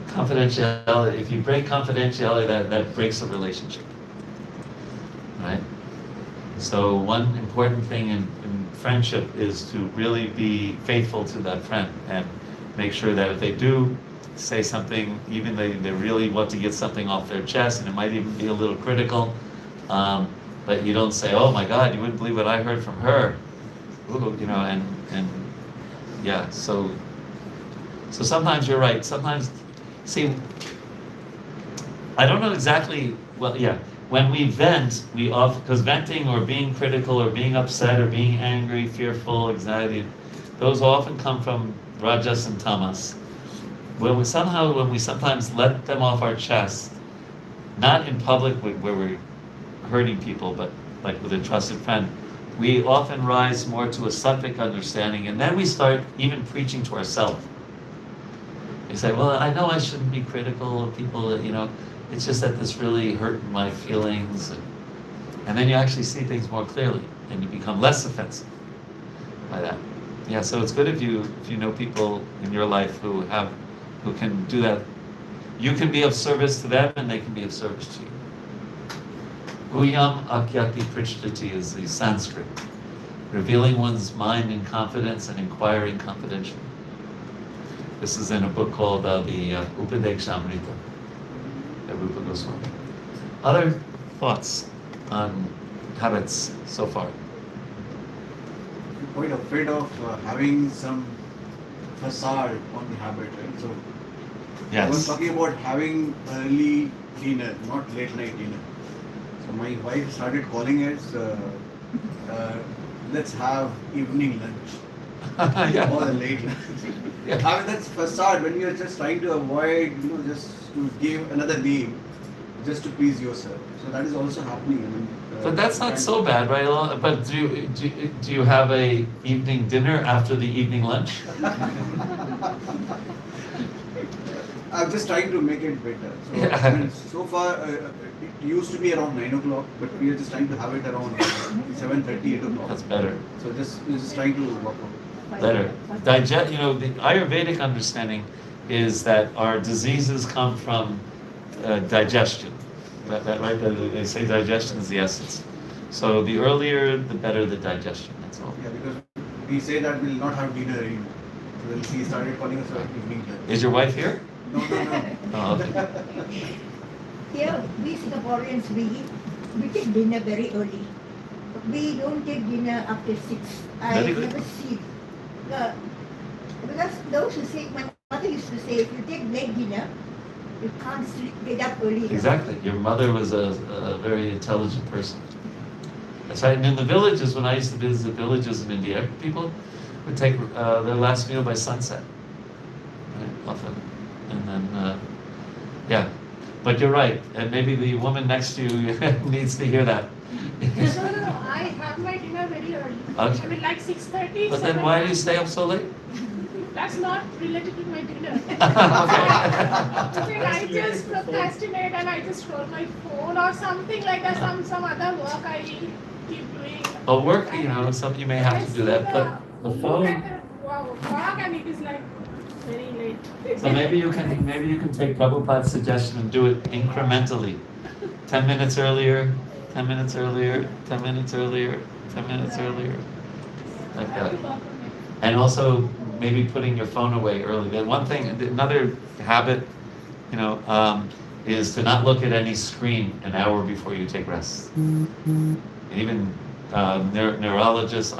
Confidentiality. If you break confidentiality, that breaks a relationship, right? So one important thing in friendship is to really be faithful to that friend and make sure that if they do say something, even they really want to get something off their chest, and it might even be a little critical, but you don't say, oh my God, you wouldn't believe what I heard from her. Ooh, and yeah, so sometimes you're right. Sometimes, see, I don't know exactly, well, yeah, when we vent, we often, because venting or being critical or being upset or being angry, fearful, anxiety, those often come from rajas and tamas. When we sometimes let them off our chest, not in public where we're hurting people, but like with a trusted friend, we often rise more to a sattvic understanding, and then we start even preaching to ourselves. We say, well, I know I shouldn't be critical of people, it's just that this really hurt my feelings. And then you actually see things more clearly, and you become less offensive by that. Yeah, so it's good if you know people in your life who can do that. You can be of service to them, and they can be of service to you. Guyam akyati prichtati is the Sanskrit, revealing one's mind in confidence and inquiring confidentially. This is in a book called the Upadekshamrita by Rupa Goswami. Other thoughts on habits so far? Quite afraid of having some facade on the habit, right? So I was Yes. talking about having early dinner, not late night dinner. So my wife started calling it, let's have evening lunch Yeah. or late lunch. Yeah. I mean, that's facade when you're just trying to avoid, just to give another name, just to please yourself. So that is also happening. I mean, But that's not so bad, right? But do you have a evening dinner after the evening lunch? I'm just trying to make it better. So, Yeah. I mean, so far, it used to be around 9 o'clock, but we are just trying to have it around 7:30, 8 o'clock. That's better. So we're just trying to work on. Better. The Ayurvedic understanding is that our diseases come from digestion. Right? They say digestion is the essence. So the earlier, the better the digestion. That's all. Yeah, because we say that we'll not have dinner anymore. So then she started calling us evening lunch. Is your wife here? No, no, no. Oh, okay. Here, we Singaporeans, we take dinner very early. We don't take dinner after 6. I Very good. never see. Because those who say, my mother used to say, if you take late dinner, you can't sleep, get up early. Exactly. Your mother was a very intelligent person. That's right. And in the villages, when I used to visit villages in India, people would take their last meal by sunset. Right? Often. And then, yeah. But you're right. And maybe the woman next to you needs to hear that. No, I have my dinner very early. Okay. I mean, like 6:30. But then why do you stay up so late? That's not related to my dinner. Okay. I just procrastinate and I just scroll my phone or something like that. Some other work I keep doing. Well, work, some you may have to do that, but the phone. Wow, work and it is like very late. So maybe you can take Prabhupada's suggestion and do it incrementally. 10 minutes earlier, 10 minutes earlier, 10 minutes earlier, 10 minutes earlier. Like that. And also maybe putting your phone away early. Then one thing, another habit, is to not look at any screen an hour before you take rest. And even neurologists.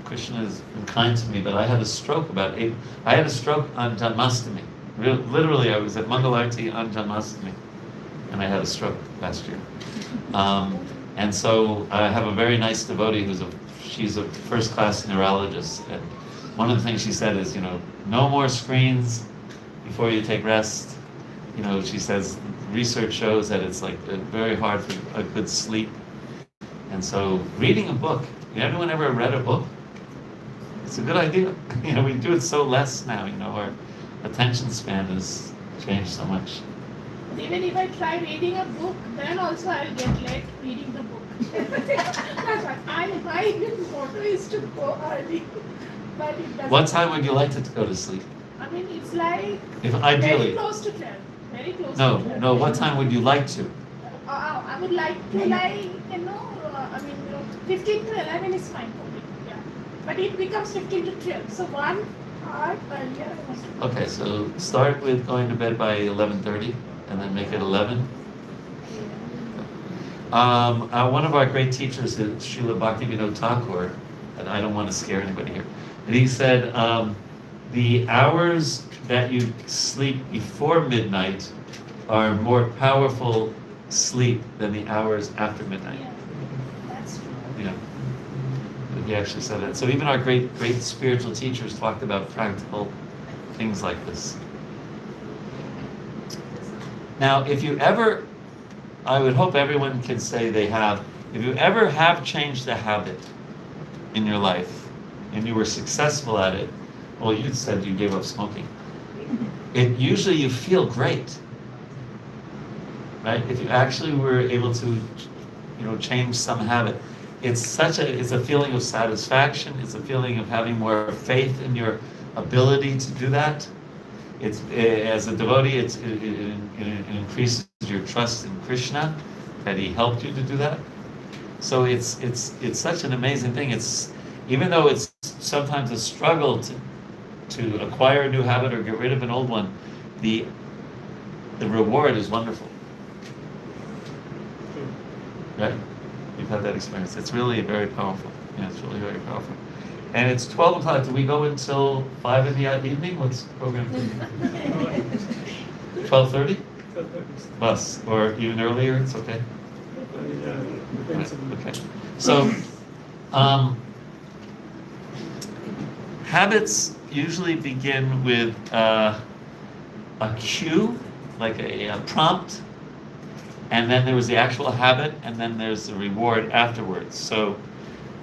Krishna has been kind to me, but I had a stroke I had a stroke on Janmashtami. Literally, I was at Mangalarti on Janmashtami, and I had a stroke last year. And so I have a very nice devotee she's a first-class neurologist, and one of the things she said is, no more screens before you take rest. She says research shows that it's like very hard for a good sleep. And so reading a book, anyone ever read a book? It's a good idea. We do it so less now, our attention span has changed so much. Even if I try reading a book, then also I'll get late reading the book. That's why my motto is to go early. But it doesn't. What time would you like to go to sleep? I mean, it's like If ideally. very close to 12. Very close No, to 12. no, what time would you like to? I would like to 15 to 11 is fine for me. Yeah. But it becomes 15 to 12. So 1 hour earlier I must. Okay, so start with going to bed by 11:30 and then make it 11. One of our great teachers is Srila Bhaktivinoda Thakur, and I don't want to scare anybody here, but he said the hours that you sleep before midnight are more powerful sleep than the hours after midnight. Yeah, that's true. Yeah. He actually said that. So even our great spiritual teachers talked about practical things like this. Now, I would hope everyone can say if you ever have changed a habit in your life and you were successful at it, well, you said you gave up smoking. Usually you feel great, right? If you actually were able to, change some habit, it's a feeling of satisfaction. It's a feeling of having more faith in your ability to do that. As a devotee, it increases your trust in Krishna that he helped you to do that. So it's such an amazing thing. Even though it's sometimes a struggle to acquire a new habit or get rid of an old one, the reward is wonderful. Right? You've had that experience. It's really very powerful. Yeah, it's really very powerful. And it's 12 o'clock. Do we go until 5 in the evening? What's the program? 12:30? Bus. Or even earlier? It's okay? Depends on Okay. So, habits usually begin with a cue, like a prompt, and then there was the actual habit, and then there's the reward afterwards. So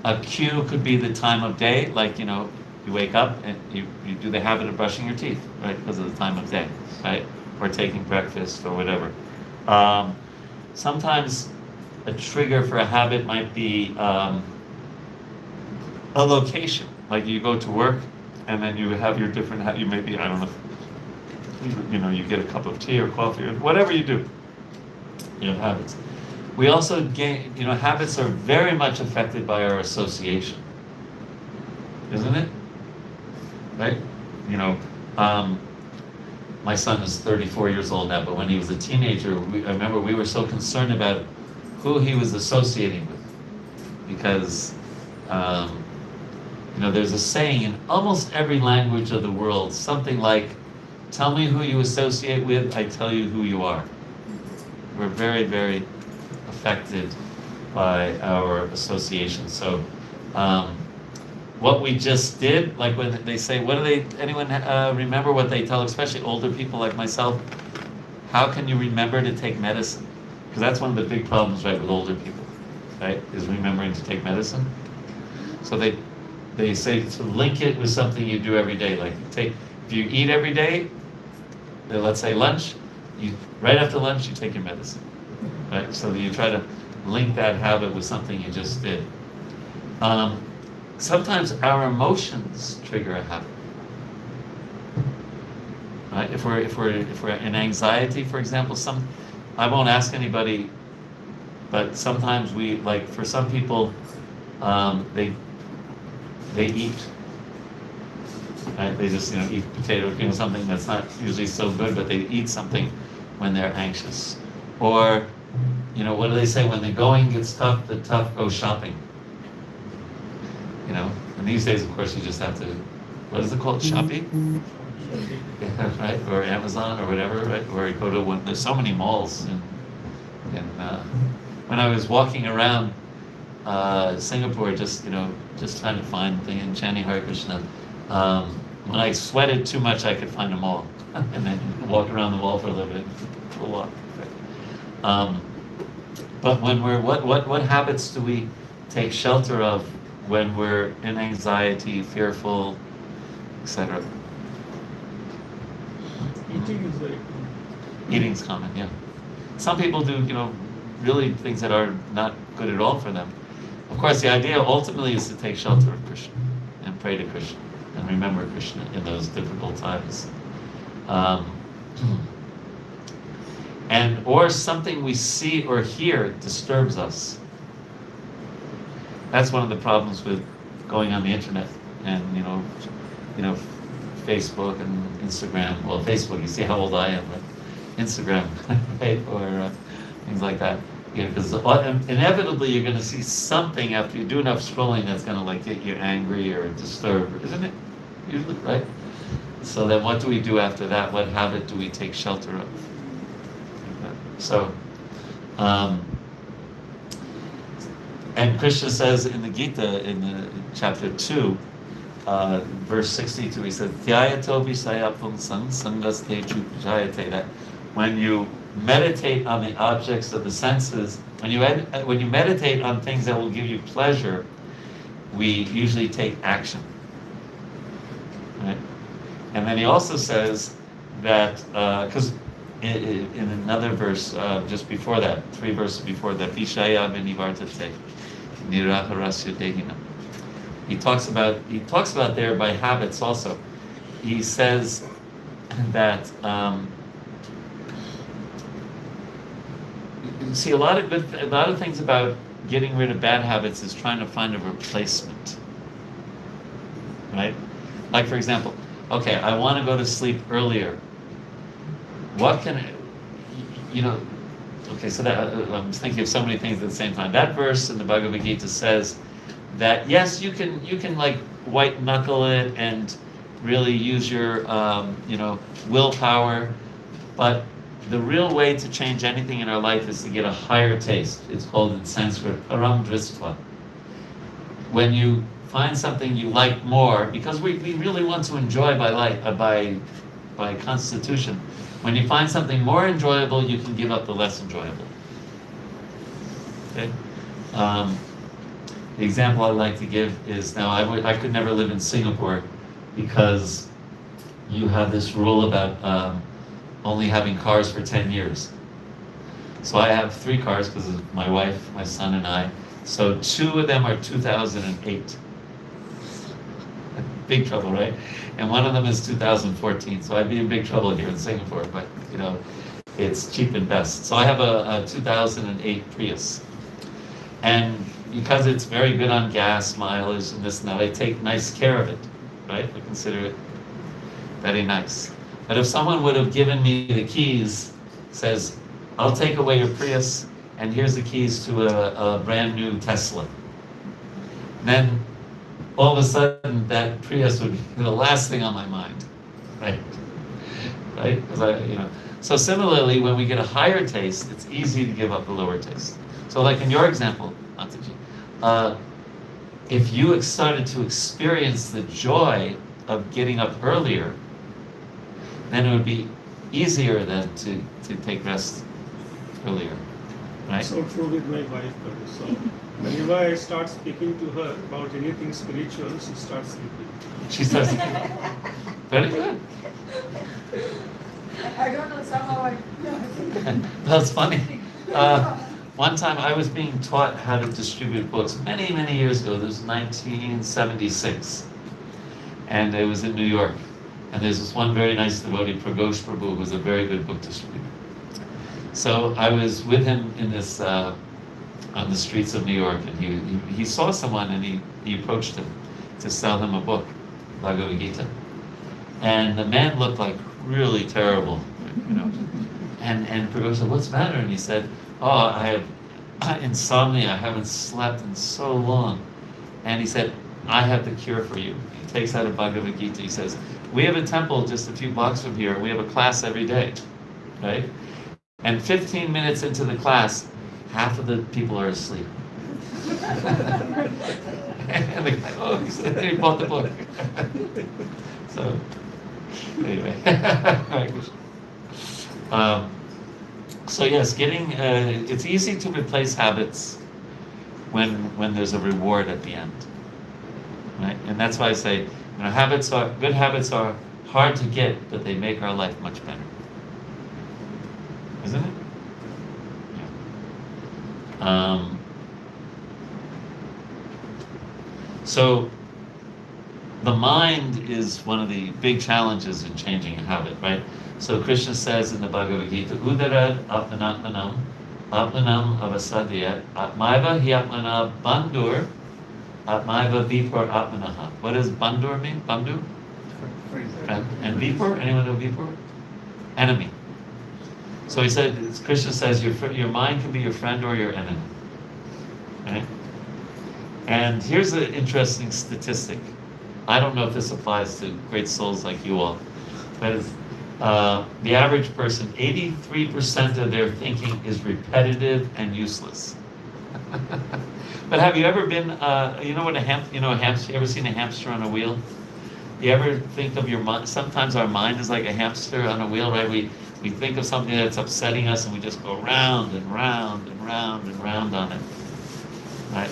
a cue could be the time of day, like, you wake up and you do the habit of brushing your teeth, right, because of the time of day, right, or taking breakfast or whatever. Sometimes a trigger for a habit might be a location, like you go to work and then you have your different, you maybe, I don't know, you get a cup of tea or coffee or whatever you do. You have habits. We also gain, habits are very much affected by our association, isn't it? Right? My son is 34 years old now, but when he was a teenager, I remember we were so concerned about who he was associating with, because there's a saying in almost every language of the world, something like, "Tell me who you associate with, I tell you who you are." We're very, very affected by our association. So, what we just did, like when they say, anyone remember what they tell, especially older people like myself, how can you remember to take medicine? Because that's one of the big problems, right, with older people, right, is remembering to take medicine. So they say to link it with something you do every day. Like if you eat every day, let's say lunch, right after lunch you take your medicine, right? So you try to link that habit with something you just did. Sometimes our emotions trigger a habit, right? If we're in anxiety, for example, I won't ask anybody, but sometimes for some people, they eat. Right? They just eat potato, something that's not usually so good, but they eat something when they're anxious. Or, what do they say, when the going gets tough, the tough go shopping. And these days, of course, you just have to, what is it called, Shopee? Yeah, right? Or Amazon or whatever, right? Or you go to one, there's so many malls. And when I was walking around Singapore, just trying to find things in chanting Hare Krishna, when I sweated too much, I could find a mall, and then walk around the mall for a little bit, for a walk. But when what habits do we take shelter of when we're in anxiety, fearful, etc.? Eating is very common. Eating's common, yeah. Some people do, really things that are not good at all for them. Of course, the idea ultimately is to take shelter of Krishna and pray to Krishna and remember Krishna in those difficult times. Or something we see or hear disturbs us. That's one of the problems with going on the internet and Facebook and Instagram. Well, Facebook, you see how old I am, right? Instagram, right? Or things like that. Because inevitably you're going to see something after you do enough scrolling that's going to get you angry or disturbed, isn't it? Usually, right? So then what do we do after that? What habit do we take shelter of? So, and Krishna says in the Gita, in chapter 2, verse 62, he says, Dhyayato visayapum sangaste chupajayate, that when you meditate on the objects of the senses, when you meditate on things that will give you pleasure, we usually take action. Right? And then he also says that, because in another verse just before that, 3 verses before that, Vishaya vinivartate, niraharasya dehina. He talks about there by habits also. He says that you see a lot of things about getting rid of bad habits is trying to find a replacement, right? Like for example, okay, I want to go to sleep earlier. What can okay, so that I'm thinking of so many things at the same time. That verse in the Bhagavad Gita says that yes, you can like white knuckle it and really use your willpower, but the real way to change anything in our life is to get a higher taste. It's called in Sanskrit param dristva. When you find something you like more, because we really want to enjoy by constitution. When you find something more enjoyable, you can give up the less enjoyable. Okay? The example I like to give is, now I could never live in Singapore because you have this rule about only having cars for 10 years. So I have 3 cars because of my wife, my son, and I. So 2 of them are 2008. big trouble, right? And one of them is 2014, so I'd be in big trouble here in Singapore, but it's cheap and best. So I have a 2008 Prius, and because it's very good on gas mileage and this and that, I take nice care of it, right? I consider it very nice. But if someone would have given me the keys, says, I'll take away your Prius, and here's the keys to a brand new Tesla, then all of a sudden that Prius would be the last thing on my mind, right? Right? Because So similarly, when we get a higher taste, it's easy to give up a lower taste. So like in your example, Mataji, if you started to experience the joy of getting up earlier, then it would be easier then to take rest earlier, right? So true with my wife. So whenever I start speaking to her about anything spiritual, she starts sleeping. She starts very good. I don't know, somehow I. That's funny. One time I was being taught how to distribute books many, many years ago. This was 1976. And it was in New York. And there's this one very nice devotee, Pragosh Prabhu, who was a very good book distributor. So I was with him in this, on the streets of New York, and he saw someone and he approached him to sell him a book, Bhagavad Gita. And the man looked like really terrible, And Prabhu said, what's the matter? And he said, oh, I have insomnia. I haven't slept in so long. And he said, I have the cure for you. He takes out a Bhagavad Gita. He says, we have a temple just a few blocks from here. We have a class every day, right? And 15 minutes into the class, half of the people are asleep. And the guy, oh, he bought the book. So, anyway. So yes, it's easy to replace habits when there's a reward at the end, right? And that's why I say, good habits are hard to get, but they make our life much better, isn't it? Yeah. So the mind is one of the big challenges in changing a habit, right? So Krishna says in the Bhagavad Gita, Udarad apnanatmanam, apnanam avasadya, atmaiva hyapmana bandur, atmaiva vipur atmanaha. What does bandur mean? Bandhu? Friend. And vipur? Anyone know vipur? Enemy. So he said, Krishna says, your mind can be your friend or your enemy. Right? And here's an interesting statistic. I don't know if this applies to great souls like you all, but the average person, 83% of their thinking is repetitive and useless. But have you ever been, a hamster? You ever seen a hamster on a wheel? You ever think of your mind? Sometimes our mind is like a hamster on a wheel, right? We think of something that's upsetting us and we just go round and round and round and round on it, right?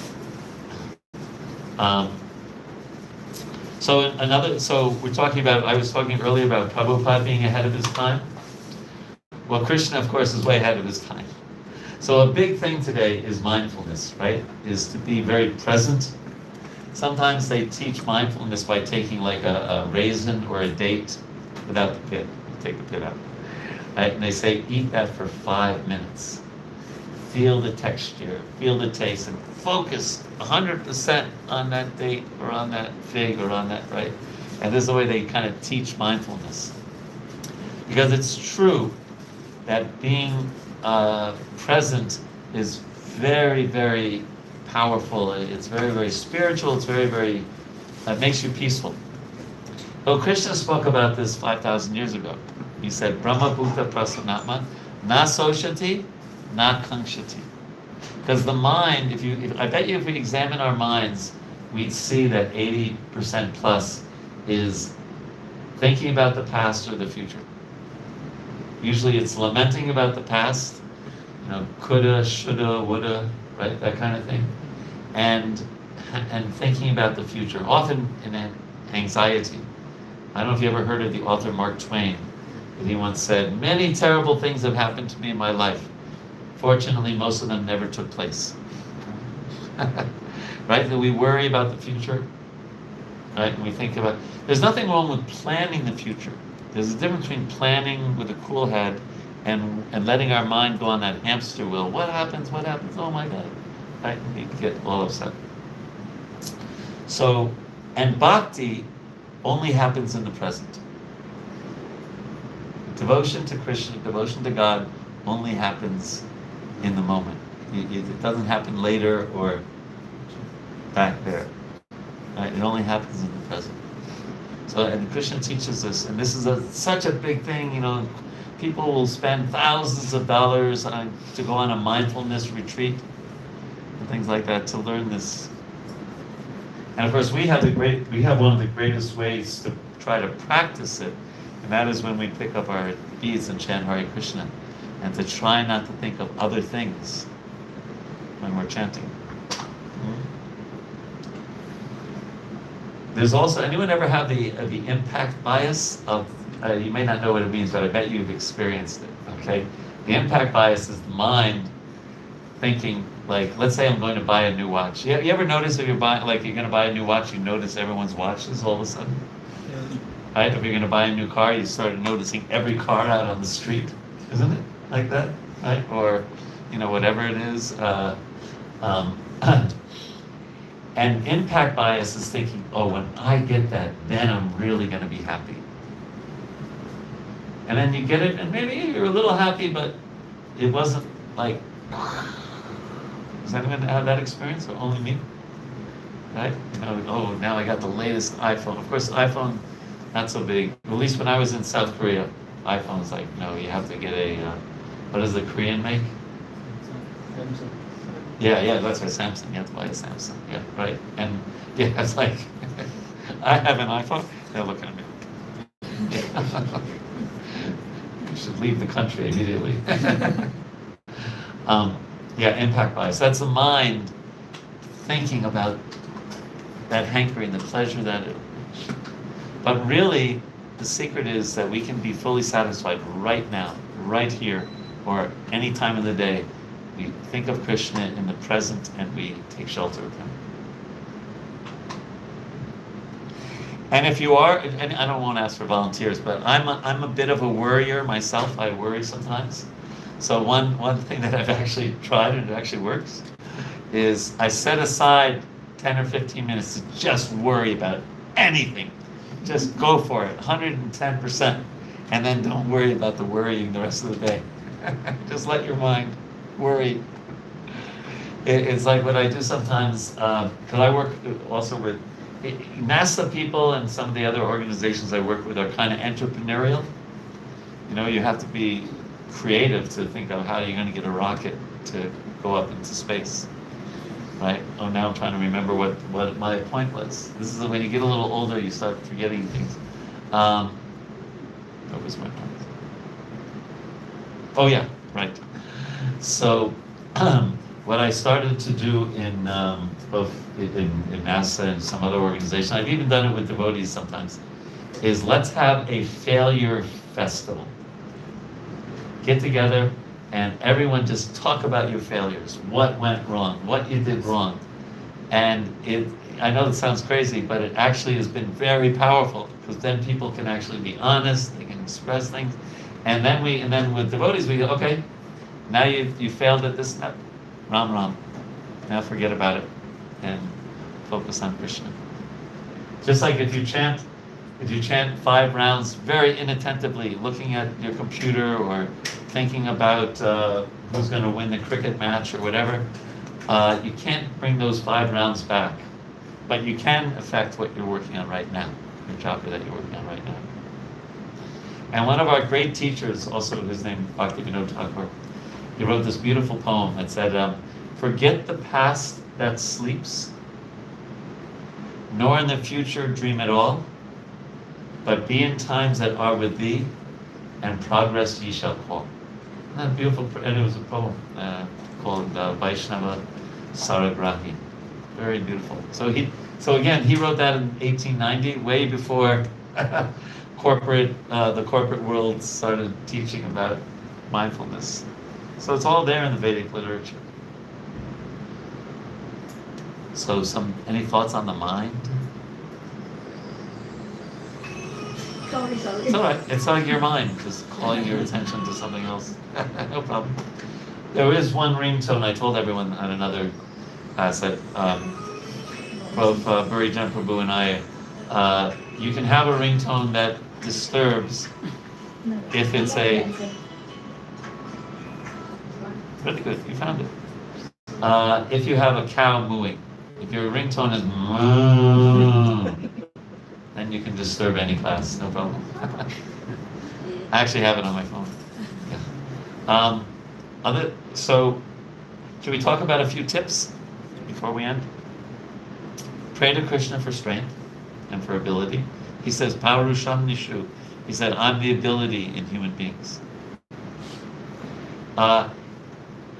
So I was talking earlier about Prabhupada being ahead of his time. Well, Krishna, of course, is way ahead of his time. So a big thing today is mindfulness, right? Is to be very present. Sometimes they teach mindfulness by taking like a raisin or a date without the pit. Take the pit out. Right? And they say, eat that for 5 minutes. Feel the texture, feel the taste, and focus 100% on that date or on that fig or on that, right? And this is the way they kind of teach mindfulness. Because it's true that being present is very, very powerful. It's very, very spiritual. It's very, very, it makes you peaceful. Well, Krishna spoke about this 5,000 years ago. He said, Brahma Bhuta Prasannatma, na soshati, na kankshati. Because the mind, I bet you if we examine our minds, we'd see that 80% plus is thinking about the past or the future. Usually it's lamenting about the past, coulda, shoulda, woulda, right? That kind of thing. And thinking about the future, often in anxiety. I don't know if you ever heard of the author Mark Twain, but he once said, many terrible things have happened to me in my life. Fortunately, most of them never took place. Right? That we worry about the future. right? And we think about, there's nothing wrong with planning the future. There's a difference between planning with a cool head and letting our mind go on that hamster wheel. What happens? What happens? Oh my God. Right? We get all upset. So, and bhakti only happens in the present. Devotion to Krishna, devotion to God only happens in the moment. It doesn't happen later or back there. Right? It only happens in the present. So, and Krishna teaches us, and this is such a big thing, you know, people will spend thousands of dollars to go on a mindfulness retreat and things like that to learn this. And of course, we have one of the greatest ways to try to practice it, and that is when we pick up our beads and chant Hare Krishna, and to try not to think of other things when we're chanting. There's also, anyone ever have the impact bias of, you may not know what it means, but I bet you've experienced it, okay? The impact bias is the mind thinking, like, let's say I'm going to buy a new watch. You ever notice if you're buying, like you're going to buy a new watch, you notice everyone's watches all of a sudden? Yeah. Right? If you're going to buy a new car, you start noticing every car out on the street, isn't it? Like that, right? Or, you know, whatever it is. And impact bias is thinking, oh, when I get that, then I'm really going to be happy. And then you get it, and maybe you're a little happy, but it wasn't like, does anyone have that experience, or only me? Right? You know, oh, now I got the latest iPhone. Of course, iPhone, not so big. At least when I was in South Korea, iPhone's like, no, you have to get a, what does the Korean make? Samsung. Yeah, that's right, Samsung. You have to buy a Samsung. Yeah, right. And yeah, it's like, I have an iPhone. They're looking at me. Yeah. You should leave the country immediately. Yeah, impact bias. That's the mind thinking about that hankering, the pleasure that it. But really, the secret is that we can be fully satisfied right now, right here, or any time of the day. We think of Krishna in the present and we take shelter of him. And if you are, and I don't want to ask for volunteers, but I'm a bit of a worrier myself. I worry sometimes. So one thing that I've actually tried, and it actually works, is I set aside 10 or 15 minutes to just worry about anything. Just go for it, 110%. And then don't worry about the worrying the rest of the day. Just let your mind worry. It's like what I do sometimes, because I work also with NASA people, and some of the other organizations I work with are kind of entrepreneurial. You know, you have to be creative to think of how you're going to get a rocket to go up into space, right? Oh, now I'm trying to remember what my point was. This is when you get a little older, you start forgetting things. What was my point? Oh yeah, right. So what I started to do in both in NASA and some other organizations, I've even done it with devotees sometimes, is let's have a failure festival. Get together and everyone just talk about your failures, what went wrong, what you did wrong. And I know it sounds crazy, but it actually has been very powerful, because then people can actually be honest, they can express things. And then with devotees we go, okay, now you failed at this, that, Ram. Now forget about it and focus on Krishna. Just like if you chant 5 rounds very inattentively, looking at your computer or thinking about who's going to win the cricket match or whatever, you can't bring those 5 rounds back. But you can affect what you're working on right now, your chapter that you're working on right now. And one of our great teachers, also his name Bhaktivinoda Thakur, he wrote this beautiful poem that said, forget the past that sleeps, nor in the future dream at all, but be in times that are with thee, and progress ye shall call. Isn't that beautiful? And it was a poem called Vaishnava Saragrahi. Very beautiful. So again, he wrote that in 1890, way before the corporate world started teaching about mindfulness. So it's all there in the Vedic literature. So any thoughts on the mind? Sorry. It's all right. It's like your mind just calling your attention to something else. No problem. There is one ringtone I told everyone on another asset. Both Buri Jan Prabhu and I, you can have a ringtone that disturbs if it's a... Really good, you found it. If you have a cow mooing, if your ringtone is moo, then you can disturb any class, no problem. I actually have it on my phone. Yeah. So, should we talk about a few tips before we end? Pray to Krishna for strength and for ability. He says, Paurusham Nishu. He said, I'm the ability in human beings.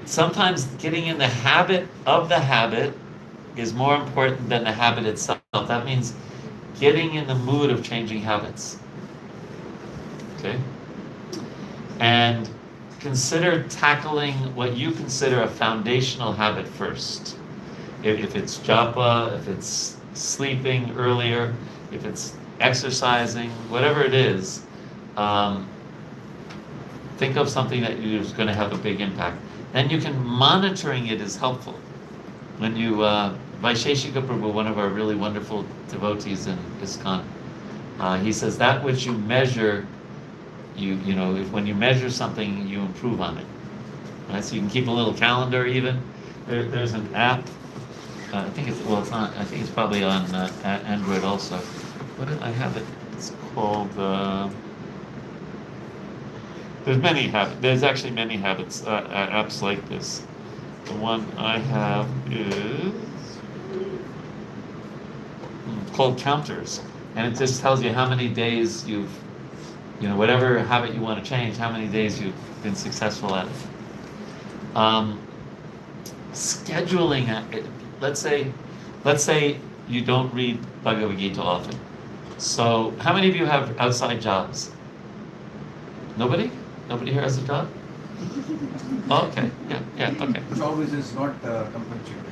Sometimes getting in the habit of the habit is more important than the habit itself. That means getting in the mood of changing habits. Okay? And consider tackling what you consider a foundational habit first. If it's japa, if it's sleeping earlier, if it's exercising, whatever it is, think of something that is going to have a big impact. Then monitoring it is helpful. When you, Vaisheshika Prabhu, one of our really wonderful devotees in ISKCON, he says that which you measure, when you measure something, you improve on it. Right? So you can keep a little calendar even. There's an app. I think it's not. I think it's probably on Android also. I have it? It's called. There's many habits. There's actually many habits apps like this. The one I have is called Counters, and it just tells you how many days you've, whatever habit you want to change, how many days you've been successful at it. Scheduling it. Let's say you don't read Bhagavad Gita often. So how many of you have outside jobs? Nobody? Nobody here has a job? Oh, okay. Yeah, okay. Job is not compensated.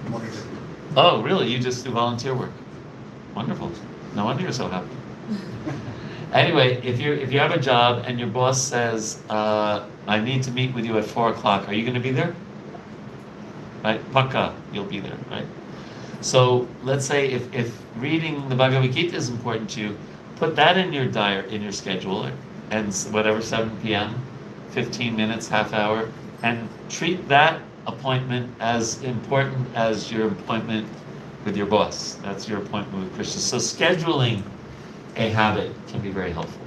Monitored. Oh, really? You just do volunteer work? Wonderful. No wonder you're so happy. Anyway, if you have a job and your boss says, I need to meet with you at 4 o'clock, are you going to be there? Right? Pakka, you'll be there, right? So let's say if reading the Bhagavad Gita is important to you, put that in your diary, in your schedule, and whatever, 7 p.m., 15 minutes, half hour, and treat that appointment as important as your appointment with your boss. That's your appointment with Krishna. So scheduling a habit can be very helpful.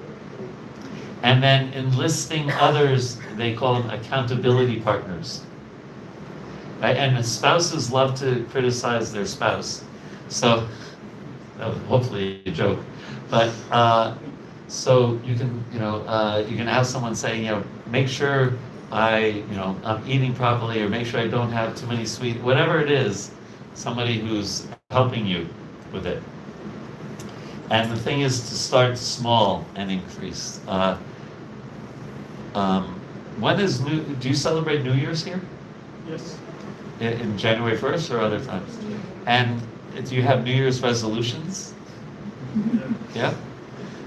And then enlisting others, they call them accountability partners. Right? And spouses love to criticize their spouse. So, that was hopefully a joke. But, so you can have someone say, make sure I'm eating properly, or make sure I don't have too many sweet, whatever it is, somebody who's helping you with it. And the thing is to start small and increase. Do you celebrate New Year's here? Yes. In January 1st or other times? And do you have New Year's resolutions? Yeah?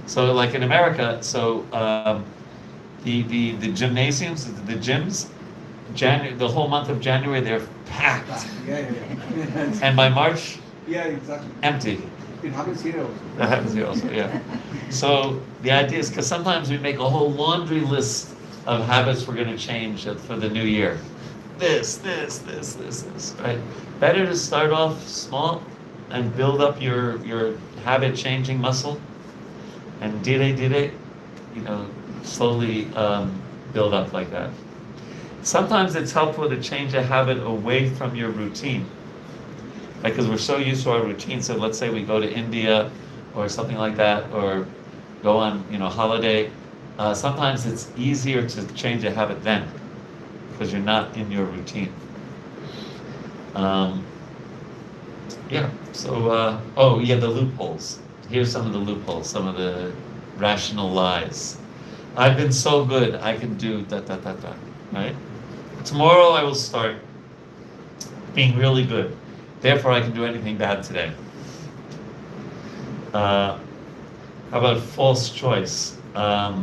So like in America, the gymnasiums, the gyms, the whole month of January, they're packed. Yeah. And by March, Yeah, exactly. empty. It happens here also. That happens here also, yeah. So the idea is, because sometimes we make a whole laundry list of habits we're going to change for the new year. This, right? Better to start off small and build up your habit changing muscle, and dire, slowly build up like that. Sometimes it's helpful to change a habit away from your routine. Because we're so used to our routine. So let's say we go to India or something like that, or go on, holiday. Sometimes it's easier to change a habit then, because you're not in your routine. The loopholes. Here's some of the loopholes, some of the rational lies. I've been so good, I can do right? Tomorrow I will start being really good. Therefore, I can do anything bad today. How about false choice? I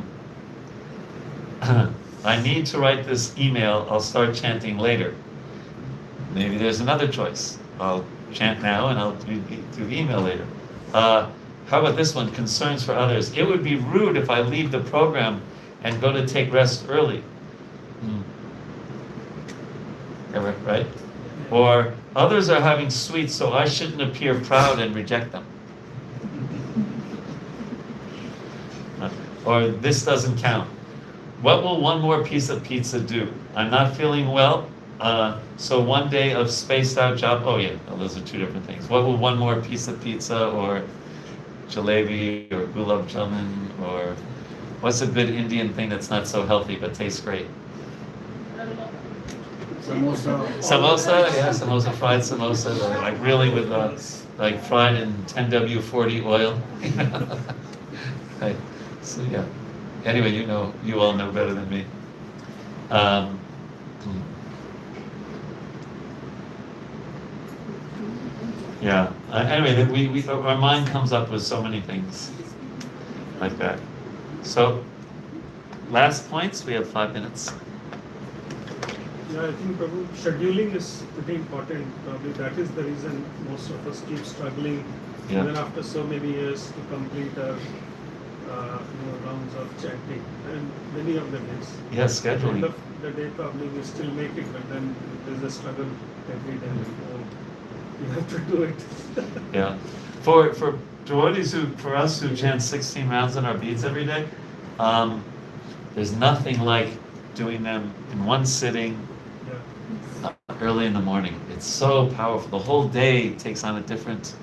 need to write this email. I'll start chanting later. Maybe there's another choice. I'll chant now and I'll do the email later. How about this one? Concerns for others. It would be rude if I leave the program and go to take rest early. Ever, right? Or others are having sweets, so I shouldn't appear proud and reject them. Or this doesn't count. What will one more piece of pizza do? I'm not feeling well, so one day of spaced out job. Oh yeah, well, those are two different things. What will one more piece of pizza or jalebi or gulab jamun or what's a good Indian thing that's not so healthy but tastes great? Samosa. Samosa, yeah, samosa, fried samosa, like really with like fried in 10W40 oil. Right. So yeah. Anyway, you all know better than me. Yeah. Anyway, our mind comes up with so many things like that. So, last points. We have 5 minutes. Yeah, I think Prabhu, scheduling is pretty important. Probably that is the reason most of us keep struggling, Yeah. even after so many years, to complete our rounds of chanting. And many of them is. Yes, At the end scheduling. of the day, probably we still make it, but then there's a struggle every day. You have to do it. Yeah. For devotees for us who chant 16 rounds on our beads every day, there's nothing like doing them in one sitting Yeah. early in the morning. It's so powerful. The whole day takes on a different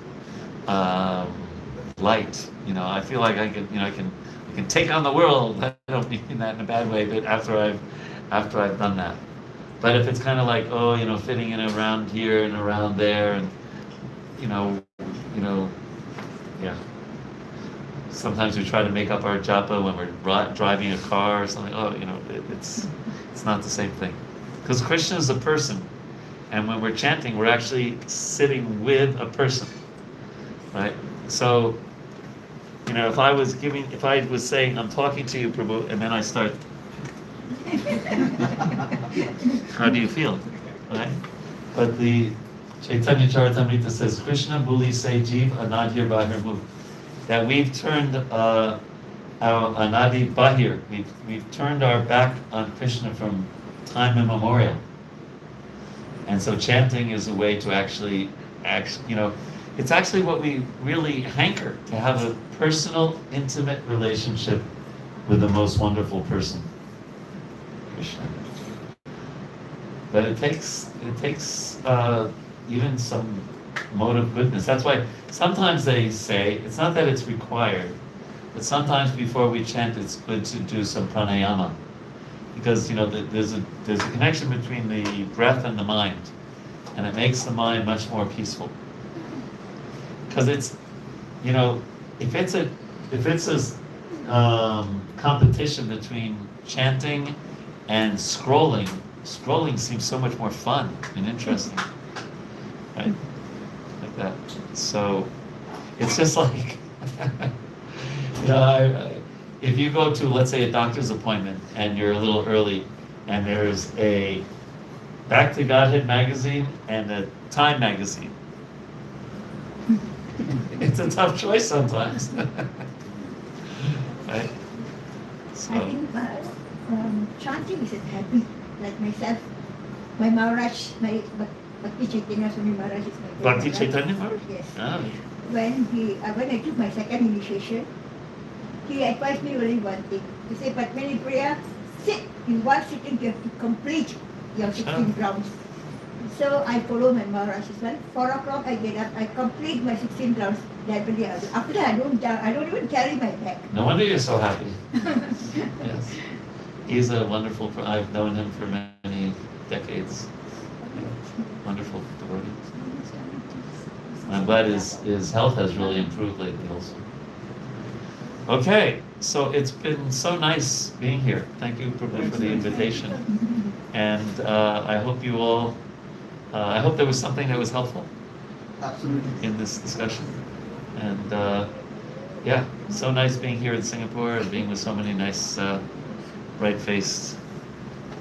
light. I feel like I can take on the world. I don't mean that in a bad way, but after I've done that. But if it's kind of like, fitting in around here and around there, and yeah. Sometimes we try to make up our japa when we're driving a car or something. It's not the same thing. Because Krishna is a person, and when we're chanting, we're actually sitting with a person, right? So, if I was saying, I'm talking to you, Prabhu, and then I start, how do you feel, right? But the Chaitanya Charitamrita says, Krishna Buli Se Jeev Anadhir Bahir Mukh. That we've turned our Anadi Bahir, we've turned our back on Krishna from time immemorial. And so chanting is a way to actually, it's actually what we really hanker, to have a personal, intimate relationship with the most wonderful person, Krishna. But it takes even some mode of goodness. That's why sometimes they say, it's not that it's required, but sometimes before we chant, it's good to do some pranayama. Because, there's a connection between the breath and the mind, and it makes the mind much more peaceful. Because it's, if it's a competition between chanting and scrolling seems so much more fun and interesting, right? Like that. So it's just like, if you go to, let's say, a doctor's appointment and you're a little early, and there's a Back to Godhead magazine and a Time magazine. It's a tough choice sometimes. Right? So. I think chanting is a habit. Like myself, my Maharaj, my Bhakti Chaitanya Swami Maharaj is my Bhakti Maharaj. Chaitanya Maharaj? Yes. Ah. When I took my second initiation, he advised me only one thing. He said, Padmini Priya, sit in one sitting, you have to complete your 16 rounds. So I follow my Maharaj as well. 4 o'clock I get up, I complete my 16 rounds. After that I don't even carry my bag. No wonder you're so happy. Yes. He's a wonderful, I've known him for many decades. Wonderful devotee. I'm glad his health has really improved lately also. Okay, so it's been so nice being here. Thank you, Prabhu, for the invitation. And I hope you all, I hope there was something that was helpful Absolutely. in this discussion. And Yeah, so nice being here in Singapore and being with so many nice, bright-faced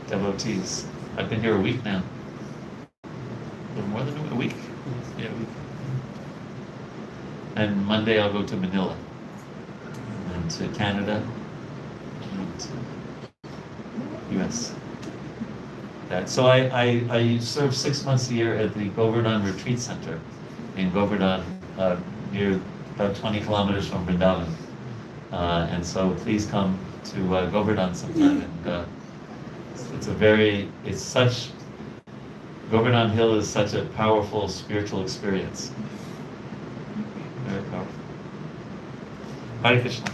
devotees. I've been here a week now. A little more than a week. Yeah, a week. And Monday I'll go to Manila and to Canada and to US. So I serve 6 months a year at the Govardhan Retreat Center in Govardhan, near about 20 kilometers from Vrindavan. And so please come to Govardhan sometime. And Govardhan Hill is such a powerful spiritual experience. Very powerful. Hare Krishna.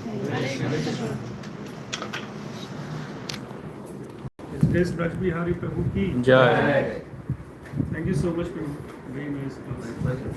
HG Vraja Bihari Prabhu ki Jai. Thank you so much, Prabhu. Very nice. Pleasure.